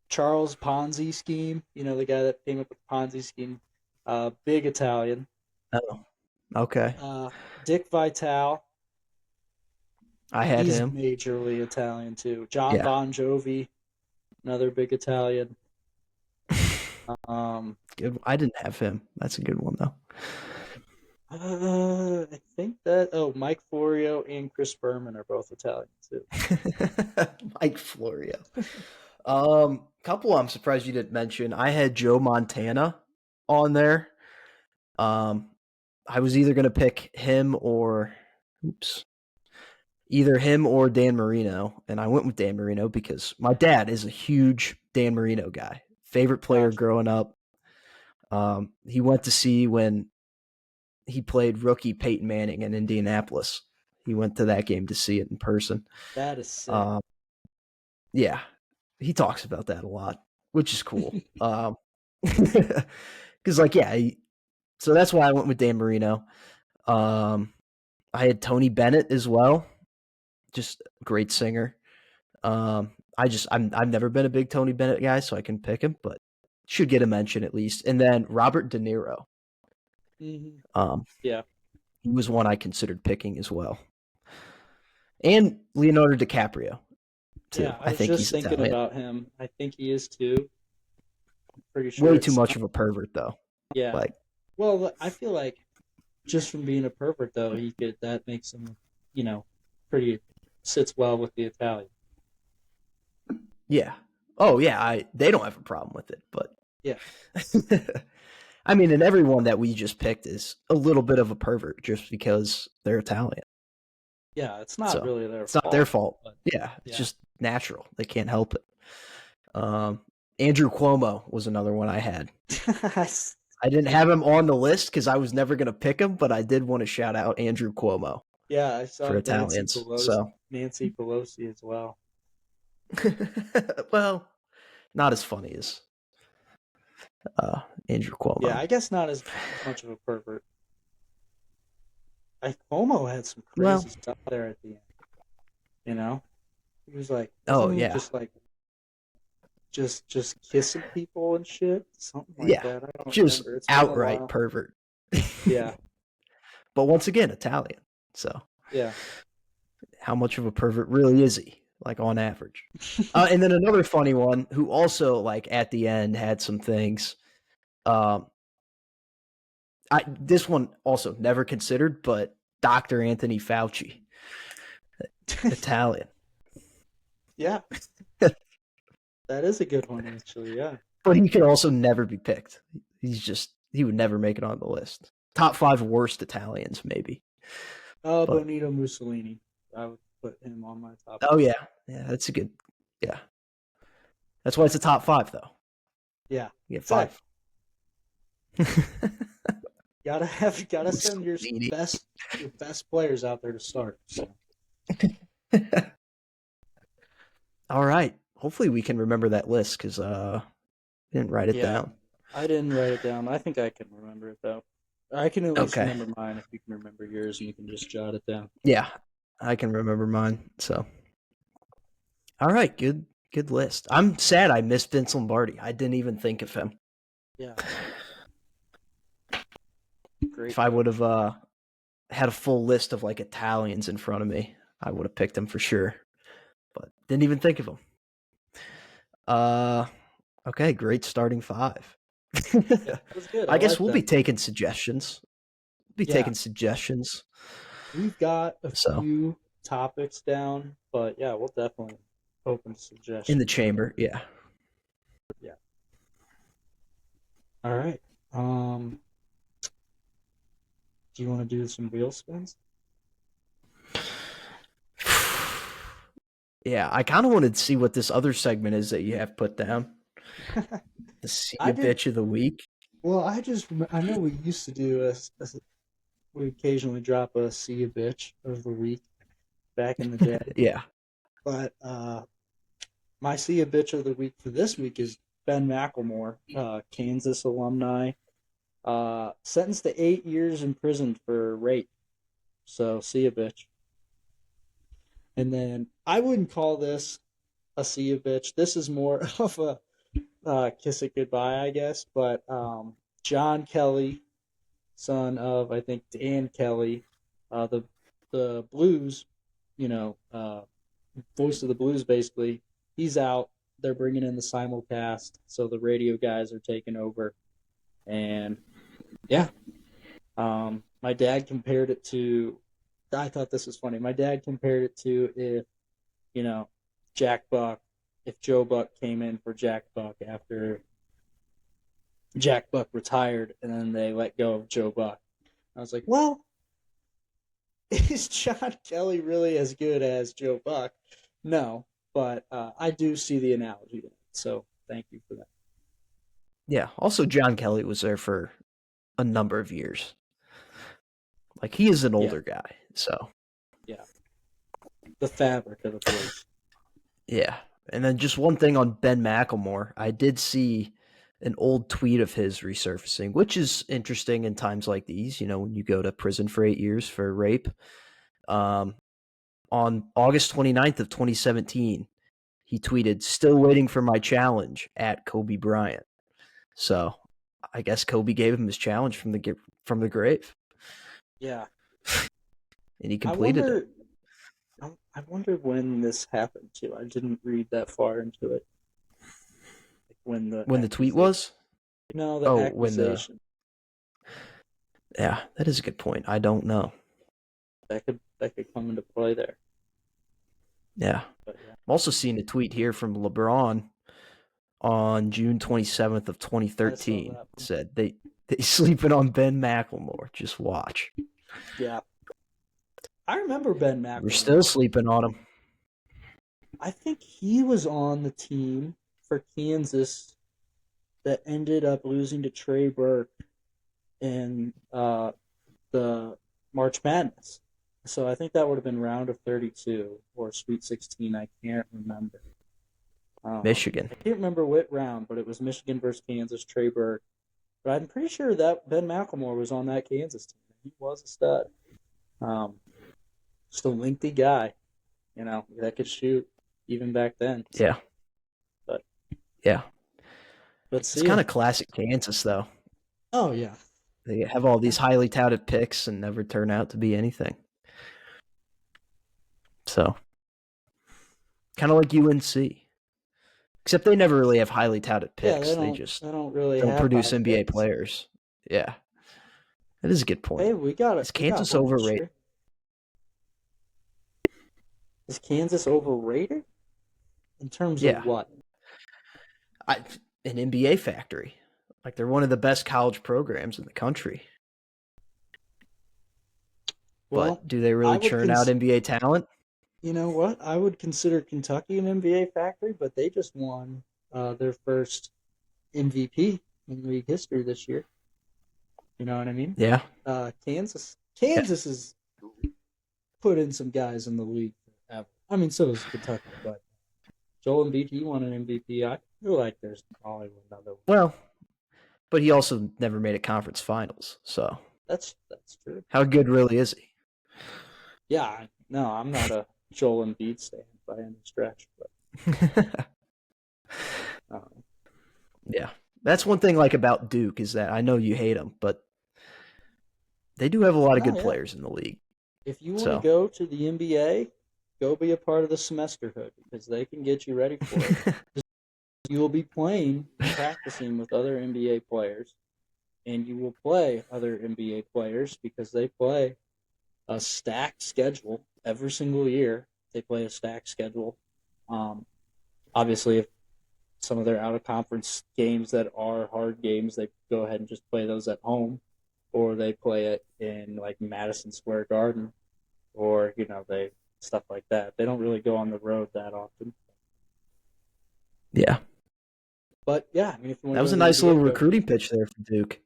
Charles Ponzi scheme. You know, the guy that came up with the Ponzi scheme. Big Italian. Oh, okay. Uh, Dick Vitale. I had He's him. majorly Italian too. John Yeah. Bon Jovi, another big Italian. Um, Good. I didn't have him. That's a good one though. I think that Mike Florio and Chris Berman are both Italian too. Mike Florio. Couple I'm surprised you didn't mention. I had Joe Montana on there. I was either gonna pick him or oops. either him or Dan Marino, and I went with Dan Marino because my dad is a huge Dan Marino guy. Favorite player Gotcha. growing up. He went to see when he played rookie Peyton Manning in Indianapolis. He went to that game to see it in person. That is sick. Um, yeah, he talks about that a lot, which is cool. Because like so that's why I went with Dan Marino. I had Tony Bennett as well, just a great singer. I've never been a big Tony Bennett guy, so I can pick him, but should get a mention at least. And then Robert De Niro. Hmm. Um, Yeah. he was one I considered picking as well. And Leonardo DiCaprio too. Yeah, I I was think just he's thinking Italian. about him. I think he is too. I'm pretty sure Way too it's much of a pervert though. yeah. Like, Well, I feel like just from being a pervert though, that makes him, you know, pretty sits well with the Italian. yeah. Oh yeah, they don't have a problem with it, but Yeah. I mean, and everyone that we just picked is a little bit of a pervert just because they're Italian. Yeah, it's not So really their it's not their fault, fault. but Yeah, it's yeah. just natural. They can't help it. Um, Andrew Cuomo was another one I had. I didn't have him on the list because I was never going to pick him, but I did want to shout out Andrew Cuomo Yeah, I for saw Italians. So, Nancy Pelosi as well. well, not as funny as Andrew Yeah, Cuomo. I guess not as much of a pervert. Cuomo had some Well, crazy stuff there at the end. You know, he was like, oh wasn't he yeah, just like just kissing people and shit, something like yeah, that? I don't just remember. It's been a outright while. pervert. Yeah, But once again, Italian. So, yeah. how much of a pervert really is he? Like on average. And then another funny one who also like at the end had some things. Um, this one also never considered, but Dr. Anthony Fauci, Italian, Yeah, that is a good one actually. Yeah. but he could also never be picked. He would never make it on the list. Top 5 worst Italians, maybe. But Bonito Mussolini. I would put him on my top oh 5. yeah, that's a good. Yeah, that's why it's a top 5 though. Yeah, You get exactly. 5. Gotta send Mussolini. your best players out there to start. So. All right. Hopefully we can remember that list because didn't write it Yeah, down. I didn't write it down. I think I can remember it though. I can at least Okay. remember mine if you can remember yours and you can just jot it down. Yeah, I can remember mine. So, all right, good list. I'm sad I missed Vince Lombardi. I didn't even think of him. Yeah, great. If I would have had a full list of like Italians in front of me, I would have picked him for sure. But didn't even think of him. Okay, great starting 5. Yeah, that was good. I I guess like we'll that. be taking suggestions. Yeah, we've got a So few topics down, but yeah, we'll definitely open in the suggestions. chamber, yeah. Yeah. All right. Um, do you want to do some wheel spins? Yeah, I kind of wanted to see what this other segment is that you have put down. The See I a did. Bitch of the Week. Well, I know we used to do we occasionally drop a see a bitch of the week back in the day, Yeah. but my see a bitch of the week for this week is Ben McElmore, Kansas alumni, sentenced to 8 years in prison for rape. So see a bitch. And then I wouldn't call this a see a bitch. This is more of a kiss it goodbye, I guess. But John Kelly, son of I think Dan Kelly, the Blues, you know, voice of the Blues, basically. He's out. They're bringing in the simulcast, so the radio guys are taking over. And yeah, my dad compared it to. I thought this was funny. My dad compared it to if you know Jack Buck, if Joe Buck came in for Jack Buck after Jack Buck retired, and then they let go of Joe Buck. I was like, well, is John Kelly really as good as Joe Buck? No, but I do see the analogy there. So thank you for that. Yeah. Also, John Kelly was there for a number of years. Like he is an Yeah, older guy, so yeah. The fabric of the place. yeah. And then just one thing on Ben McElmore, I did see an old tweet of his resurfacing, which is interesting in times like these. You know, when you go to prison for 8 years for rape. Um, on August 29th of 2017, he tweeted, "Still waiting for my challenge at Kobe Bryant." So I guess Kobe gave him his challenge from the grave, Yeah, and he I completed it. wonder. I wonder when this happened too. I didn't read that far into it. Like when the When the tweet accusation. was, No, the oh, when the accusation. yeah, that is a good point. I don't know. That could come into play there. Yeah, But yeah, I'm also seeing a tweet here from LeBron on June 27th of I saw 2013. that It one. said they sleeping on Ben McElmore. Just watch. Yeah, I remember Ben We're still McElmore. sleeping on him. I think he was on the team for Kansas that ended up losing to Trey Burke in the March Madness. So I think that would have been round of 32 or Sweet 16. I can't remember. Michigan. I can't remember what round, but it was Michigan versus Kansas, Trey Burke. But I'm pretty sure that Ben McElmore was on that Kansas team. He was a stud. Um, just a lengthy guy, that could shoot even back then. Yeah, But yeah. let's It's see. kind of classic Kansas, though. Oh yeah, They have all yeah, these highly touted picks and never turn out to be anything. So, kind of like UNC. Except they never really have highly touted yeah. They picks. They don't. just They don't really don't have produce high NBA picks. players. Yeah, that is a good point. Hey, we got it. Is We got Kansas one for overrated? sure. Is Kansas overrated in terms of Yeah, what? I, an NBA factory. Like they're one of the best college programs in the country. Well, But do they I really would churn out NBA talent? You know what? I would consider Kentucky an NBA factory, but they just won their first MVP in league history this year. You know what I mean? Yeah, Kansas. yeah, Kansas has put in some guys in the league forever. I mean, so does Kentucky, but Joel Embiid, he won an MVP. I feel like there's probably another one. well, but he also never made a conference finals. So That's true. how good really is he? Yeah, no, I'm not a Joel Embiid fan by any stretch, but um, Yeah. That's one thing like about Duke is that I know you hate them, but they do have a lot of no, good yeah. players in the league. If you want to So, go to the NBA, go be a part of the semester hood because they can get you ready for it. You will be playing and practicing with other NBA players, and you will play other NBA players because they play a stacked schedule every single year. They play a stacked schedule. Um, Obviously, if some of their out of conference games that are hard games, they go ahead and just play those at home, or they play it in like Madison Square Garden, or they stuff like that. They don't really go on the road that often. yeah. But yeah, I mean, if you want That to go was to a the nice NBA, little go. recruiting pitch there for Duke.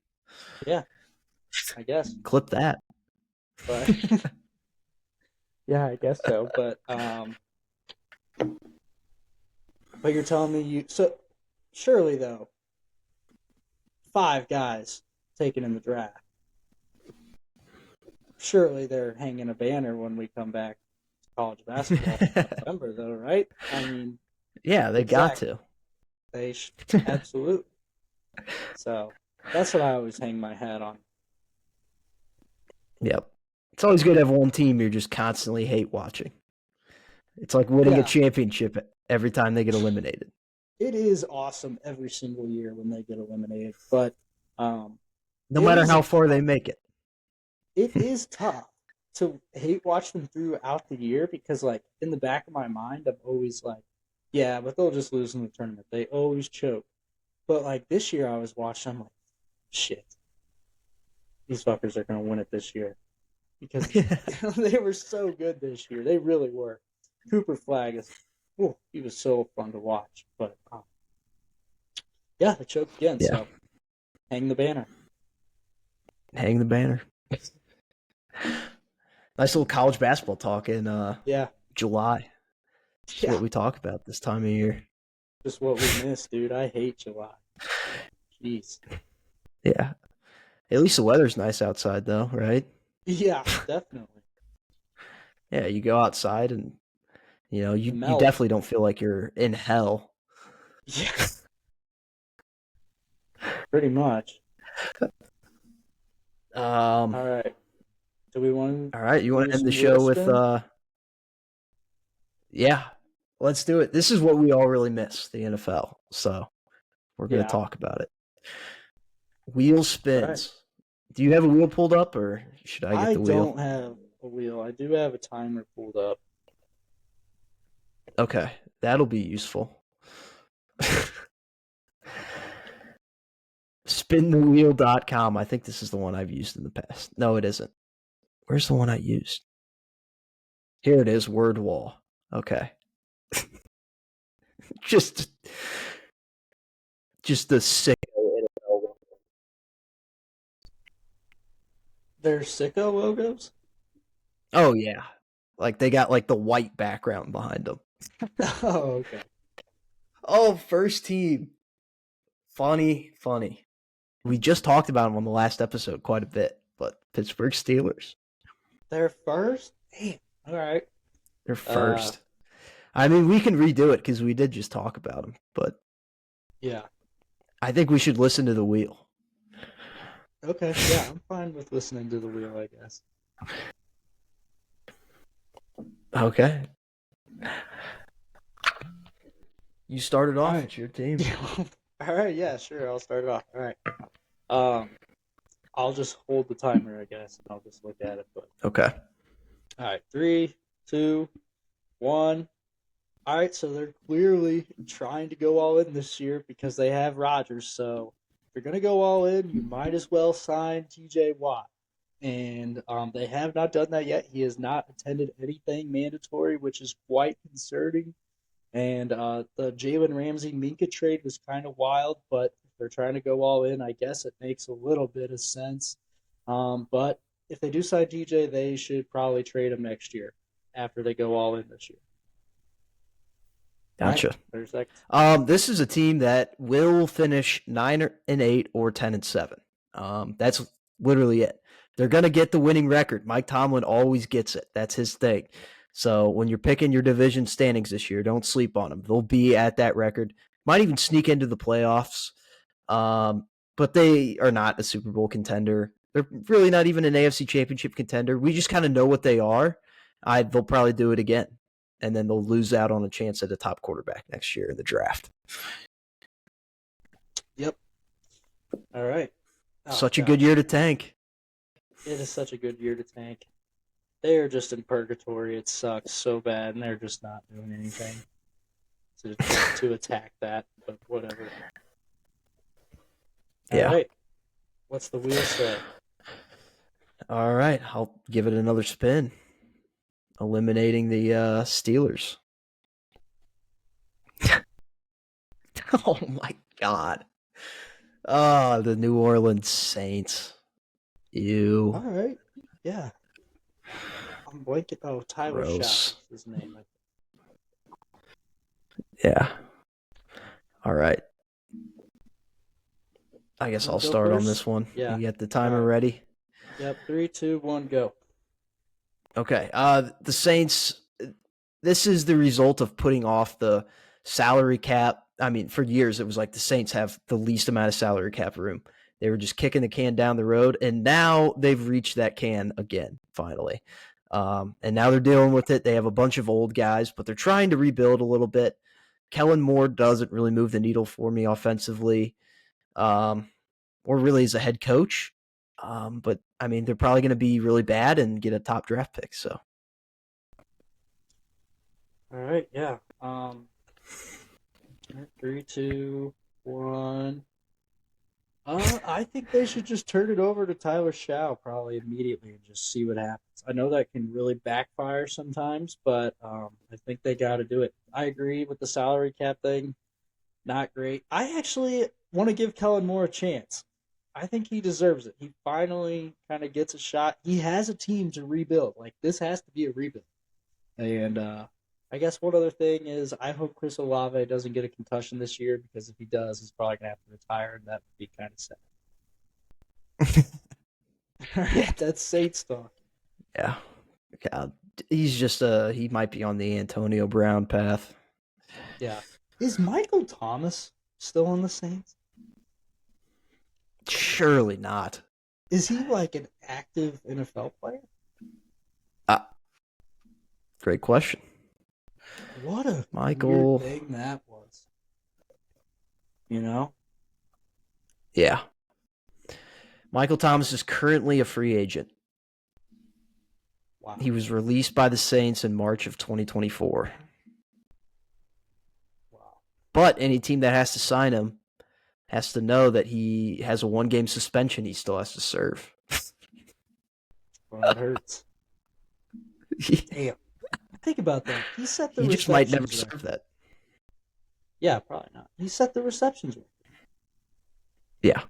Yeah, I guess. Clip that. But yeah, I guess so. But you're telling me so surely though 5 guys taken in the draft. Surely they're hanging a banner when we come back to college basketball in November, though, right? I mean, Yeah, they got exactly. to. Absolutely. So that's what I always hang my hat on. Yep. It's always good to have one team you're just constantly hate watching. It's like winning a Yeah, championship every time they get eliminated. it is awesome every single year when they get eliminated, but um, No it matter is how far they make it. it is tough to hate watch them throughout the year because, like, in the back of my mind, I'm always like, yeah, but they'll just lose in the tournament. They always choke. But like this year, I was watching. I'm like, shit, these fuckers are gonna win it this year. because Yeah. they were so good this year. They really were. Cooper Flag is, he was so fun to watch. But yeah, they choked again. Yeah. So hang the banner. Hang the banner. Nice little college basketball talk in Yeah, July. Just yeah. what we talk about this time of year. Just what we missed, dude. I hate July. Jeez. Yeah. At least the weather's nice outside, though, right? Yeah, definitely. Yeah, you go outside and It you melts. definitely don't feel like you're in hell. Yeah, pretty much. Um, All right. Do we want all right, you to want do to end the some wheel show with spin? yeah, let's do it. This is what we all really miss, the NFL. So we're gonna Yeah. talk about it. Wheel All right. spins. Do you have a wheel pulled up, or should I get I the wheel? don't have a wheel. I do have a timer pulled up. Okay, that'll be useful. Spinthewheel.com. I think this is the one I've used in the past. No, it isn't. Where's the one I used? Here it is, word wall. Okay. just just the sick. There's sicko logos? Oh yeah. Like they got like the white background behind them. Oh, okay. Oh, first team. Funny, funny. We just talked about them on the last episode quite a bit, but Pittsburgh Steelers, They're first? Damn. All right. they're Uh, first. I mean, we can redo it because we did just talk about them, but yeah. I think we should listen to the wheel. Okay. Yeah, I'm fine with listening to the wheel, I guess. Okay. You started All off. right. It's your team. All right. Yeah, sure. I'll start it off. All right. Um, I'll just hold the timer, I guess, and I'll just look at it. But Okay. all right, 3, 2, 1. All right, so they're clearly trying to go all in this year because they have Rodgers. So if you're gonna go all in, you might as well sign T.J. Watt. And they have not done that yet. He has not attended anything mandatory, which is quite concerning. And the Jalen Ramsey Minka trade was kind of wild, but if they're trying to go all in, I guess it makes a little bit of sense. But if they do sign DJ, they should probably trade him next year after they go all in this year. All right, Gotcha. 30 seconds. This is a team that will finish 9-8 or 10-7. That's literally it. They're gonna get the winning record. Mike Tomlin always gets it. That's his thing. So when you're picking your division standings this year, don't sleep on them. They'll be at that record. Might even sneak into the playoffs. But they are not a Super Bowl contender. They're really not even an AFC Championship contender. We just kind of know what they are. They'll probably do it again, and then they'll lose out on a chance at a top quarterback next year in the draft. Yep. All right. Oh, Such a God. good year to tank. It is such a good year to tank. They are just in purgatory. It sucks so bad, and they're just not doing anything to attack that, but whatever. All Yeah. right. What's the wheel say? All right. I'll give it another spin. Eliminating the Steelers. Oh my God. Oh, the New Orleans Saints. All Ew. right. Yeah. I'm blanking. Oh, Tyler Schaff Gross. is his name. Yeah. All right. I guess You want I'll to go start on first? this one. Yeah. You get the All timer right. ready? Yep. 3, 2, 1, go. Okay. The Saints, this is the result of putting off the salary cap. I mean, for years, it was like the Saints have the least amount of salary cap room. They were just kicking the can down the road, and now they've reached that can again, finally. And now they're dealing with it. They have a bunch of old guys, but they're trying to rebuild a little bit. Kellen Moore doesn't really move the needle for me offensively, or really as a head coach. But I mean, they're probably going to be really bad and get a top draft pick. So All right. Yeah. 3, 2, 1. I think they should just turn it over to Tyler Shaw probably immediately and just see what happens. I know that can really backfire sometimes, but I think they got to do it. I agree with the salary cap thing. Not great. I actually want to give Kellen Moore a chance. I think he deserves it. He finally kind of gets a shot. He has a team to rebuild. Like, this has to be a rebuild. And I guess one other thing is I hope Chris Olave doesn't get a concussion this year because if he does, he's probably going to have to retire, and that would be kind of sad. All right, that's Saints talk. Yeah. God, he's just he might be on the Antonio Brown path. Yeah. Is Michael Thomas still on the Saints? Surely not. Is he like an active NFL player? Great question. What a Michael weird thing that was. You know? Yeah. Michael Thomas is currently a free agent. Wow. He was released by the Saints in March of 2024. Wow. But any team that has to sign him has to know that he has a one-game suspension he still has to serve. Well, that hurts. Damn. Think about that. He set the He just might never serve that. Yeah, probably not. He set the receptions record. Yeah.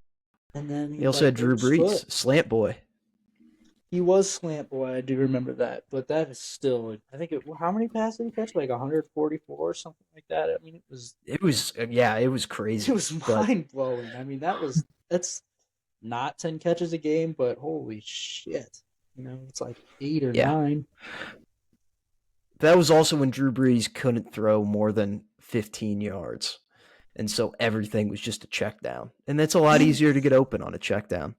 And then he also had Drew Brees, slant boy. He was slant boy. I do remember that, but that is still. I think how many passes did he catch? Like 144 or something like that. I mean, it was crazy. It was mind blowing. I mean, that's not 10 catches a game, but holy shit! You know, it's like 8 or 9. That was also when Drew Brees couldn't throw more than 15 yards. And so everything was just a check down. And that's a lot easier to get open on a check down.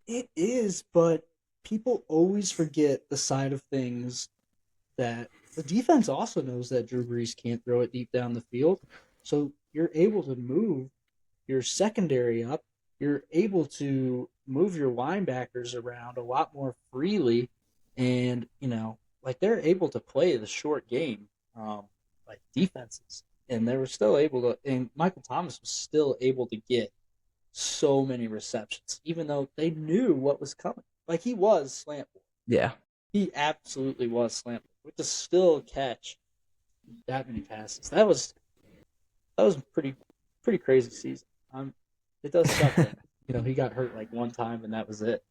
It is, but people always forget the side of things that the defense also knows that Drew Brees can't throw it deep down the field. So you're able to move your secondary up. You're able to move your linebackers around a lot more freely. And, you know, like they're able to play the short game, like defenses. And they were still able to, and Michael Thomas was still able to get so many receptions, even though they knew what was coming. Like he was slant ball. Yeah. He absolutely was slant ball. But to still catch that many passes, that was pretty crazy season. It does suck that, you know, he got hurt like one time and that was it.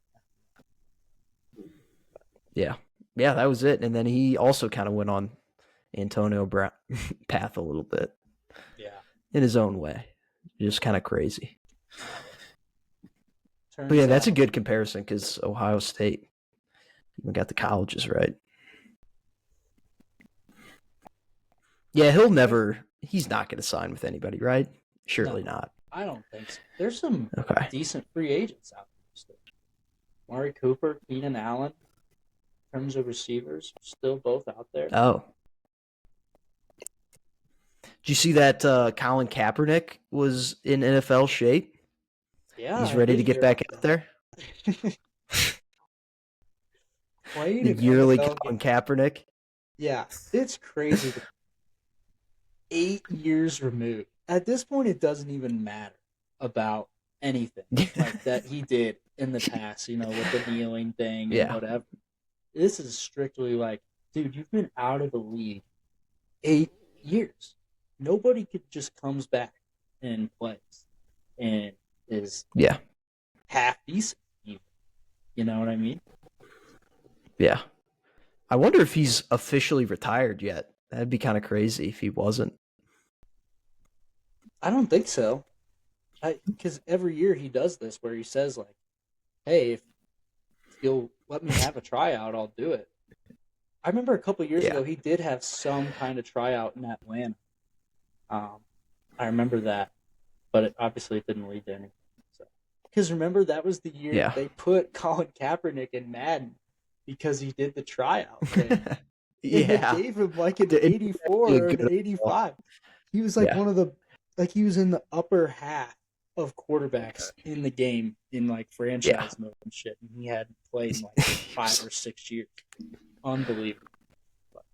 Yeah. Yeah, that was it. And then he also kind of went on Antonio Brown path a little bit. Yeah. In his own way. Just kind of crazy. But yeah, that's a good comparison because Ohio State even got the colleges right. Yeah, he's not going to sign with anybody, right? Surely not. I don't think so. There's some decent free agents out there still. Mari Cooper, Keenan Allen, in terms of receivers, still both out there. Oh. Did you see that Colin Kaepernick was in NFL shape? Yeah. He's ready to get back out there. The yearly Colin Kaepernick. Yeah, it's crazy. 8 years removed. At this point, it doesn't even matter about anything like that he did in the past, you know, with the kneeling thing and whatever. This is strictly like, dude, you've been out of the league 8 years. Nobody could just comes back and plays and is half decent even. You know what I mean? Yeah. I wonder if he's officially retired yet. That'd be kind of crazy if he wasn't. I don't think so. Because every year he does this where he says, like, hey, if you'll let me have a tryout, I'll do it. I remember a couple years ago he did have some kind of tryout in Atlanta. I remember that. But it didn't lead to anything. Because remember, that was the year they put Colin Kaepernick in Madden because he did the tryout thing. They gave him like an 84 or an 85. He was like one of the, like he was in the upper half of quarterbacks in the game in like franchise mode and shit. And he hadn't played in like 5 or 6 years. Unbelievable. But,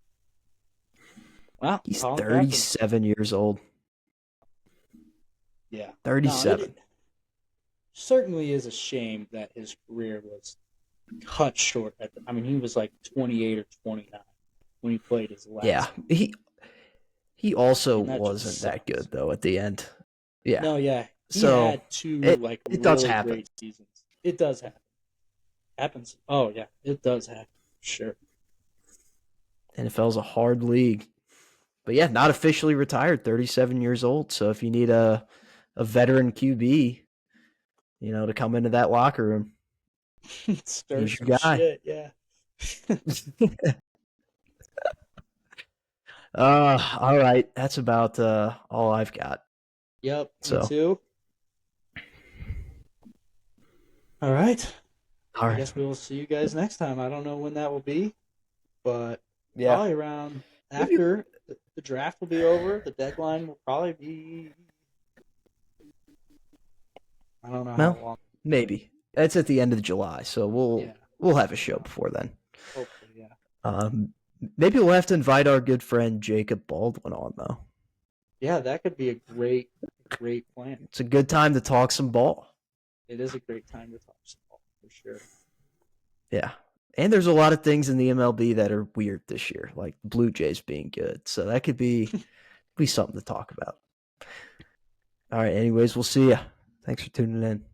well, he's 37 years old. Yeah. 37. certainly is a shame that his career was cut short. I mean, he was like 28 or 29 when he played his Yeah, last. he also And that just wasn't that sucks. good though at the end. Yeah, No, yeah, he so had two it like it does really happen. great seasons. It does happen. Happens. Oh yeah, it does happen. Sure. NFL's a hard league. But yeah, not officially retired, 37 years old. So if you need a veteran QB, to come into that locker room, Start he's some your guy. shit. Yeah. All right. That's about all I've got. Yep. Me So, too. All right. all I right. guess we will see you guys next time. I don't know when that will be, but Yeah. probably around Maybe. after the draft will be over. The deadline will probably be. I don't know how Well, long. maybe. It's at the end of July, so we'll Yeah. we'll have a show before then. Hopefully, yeah. Um, maybe we'll have to invite our good friend Jacob Baldwin on though. Yeah, that could be a great plan. It's a good time to talk some ball. It is a great time to talk football for sure. Yeah. And there's a lot of things in the MLB that are weird this year, like the Blue Jays being good. So that could be something to talk about. All right. Anyways, we'll see ya. Thanks for tuning in.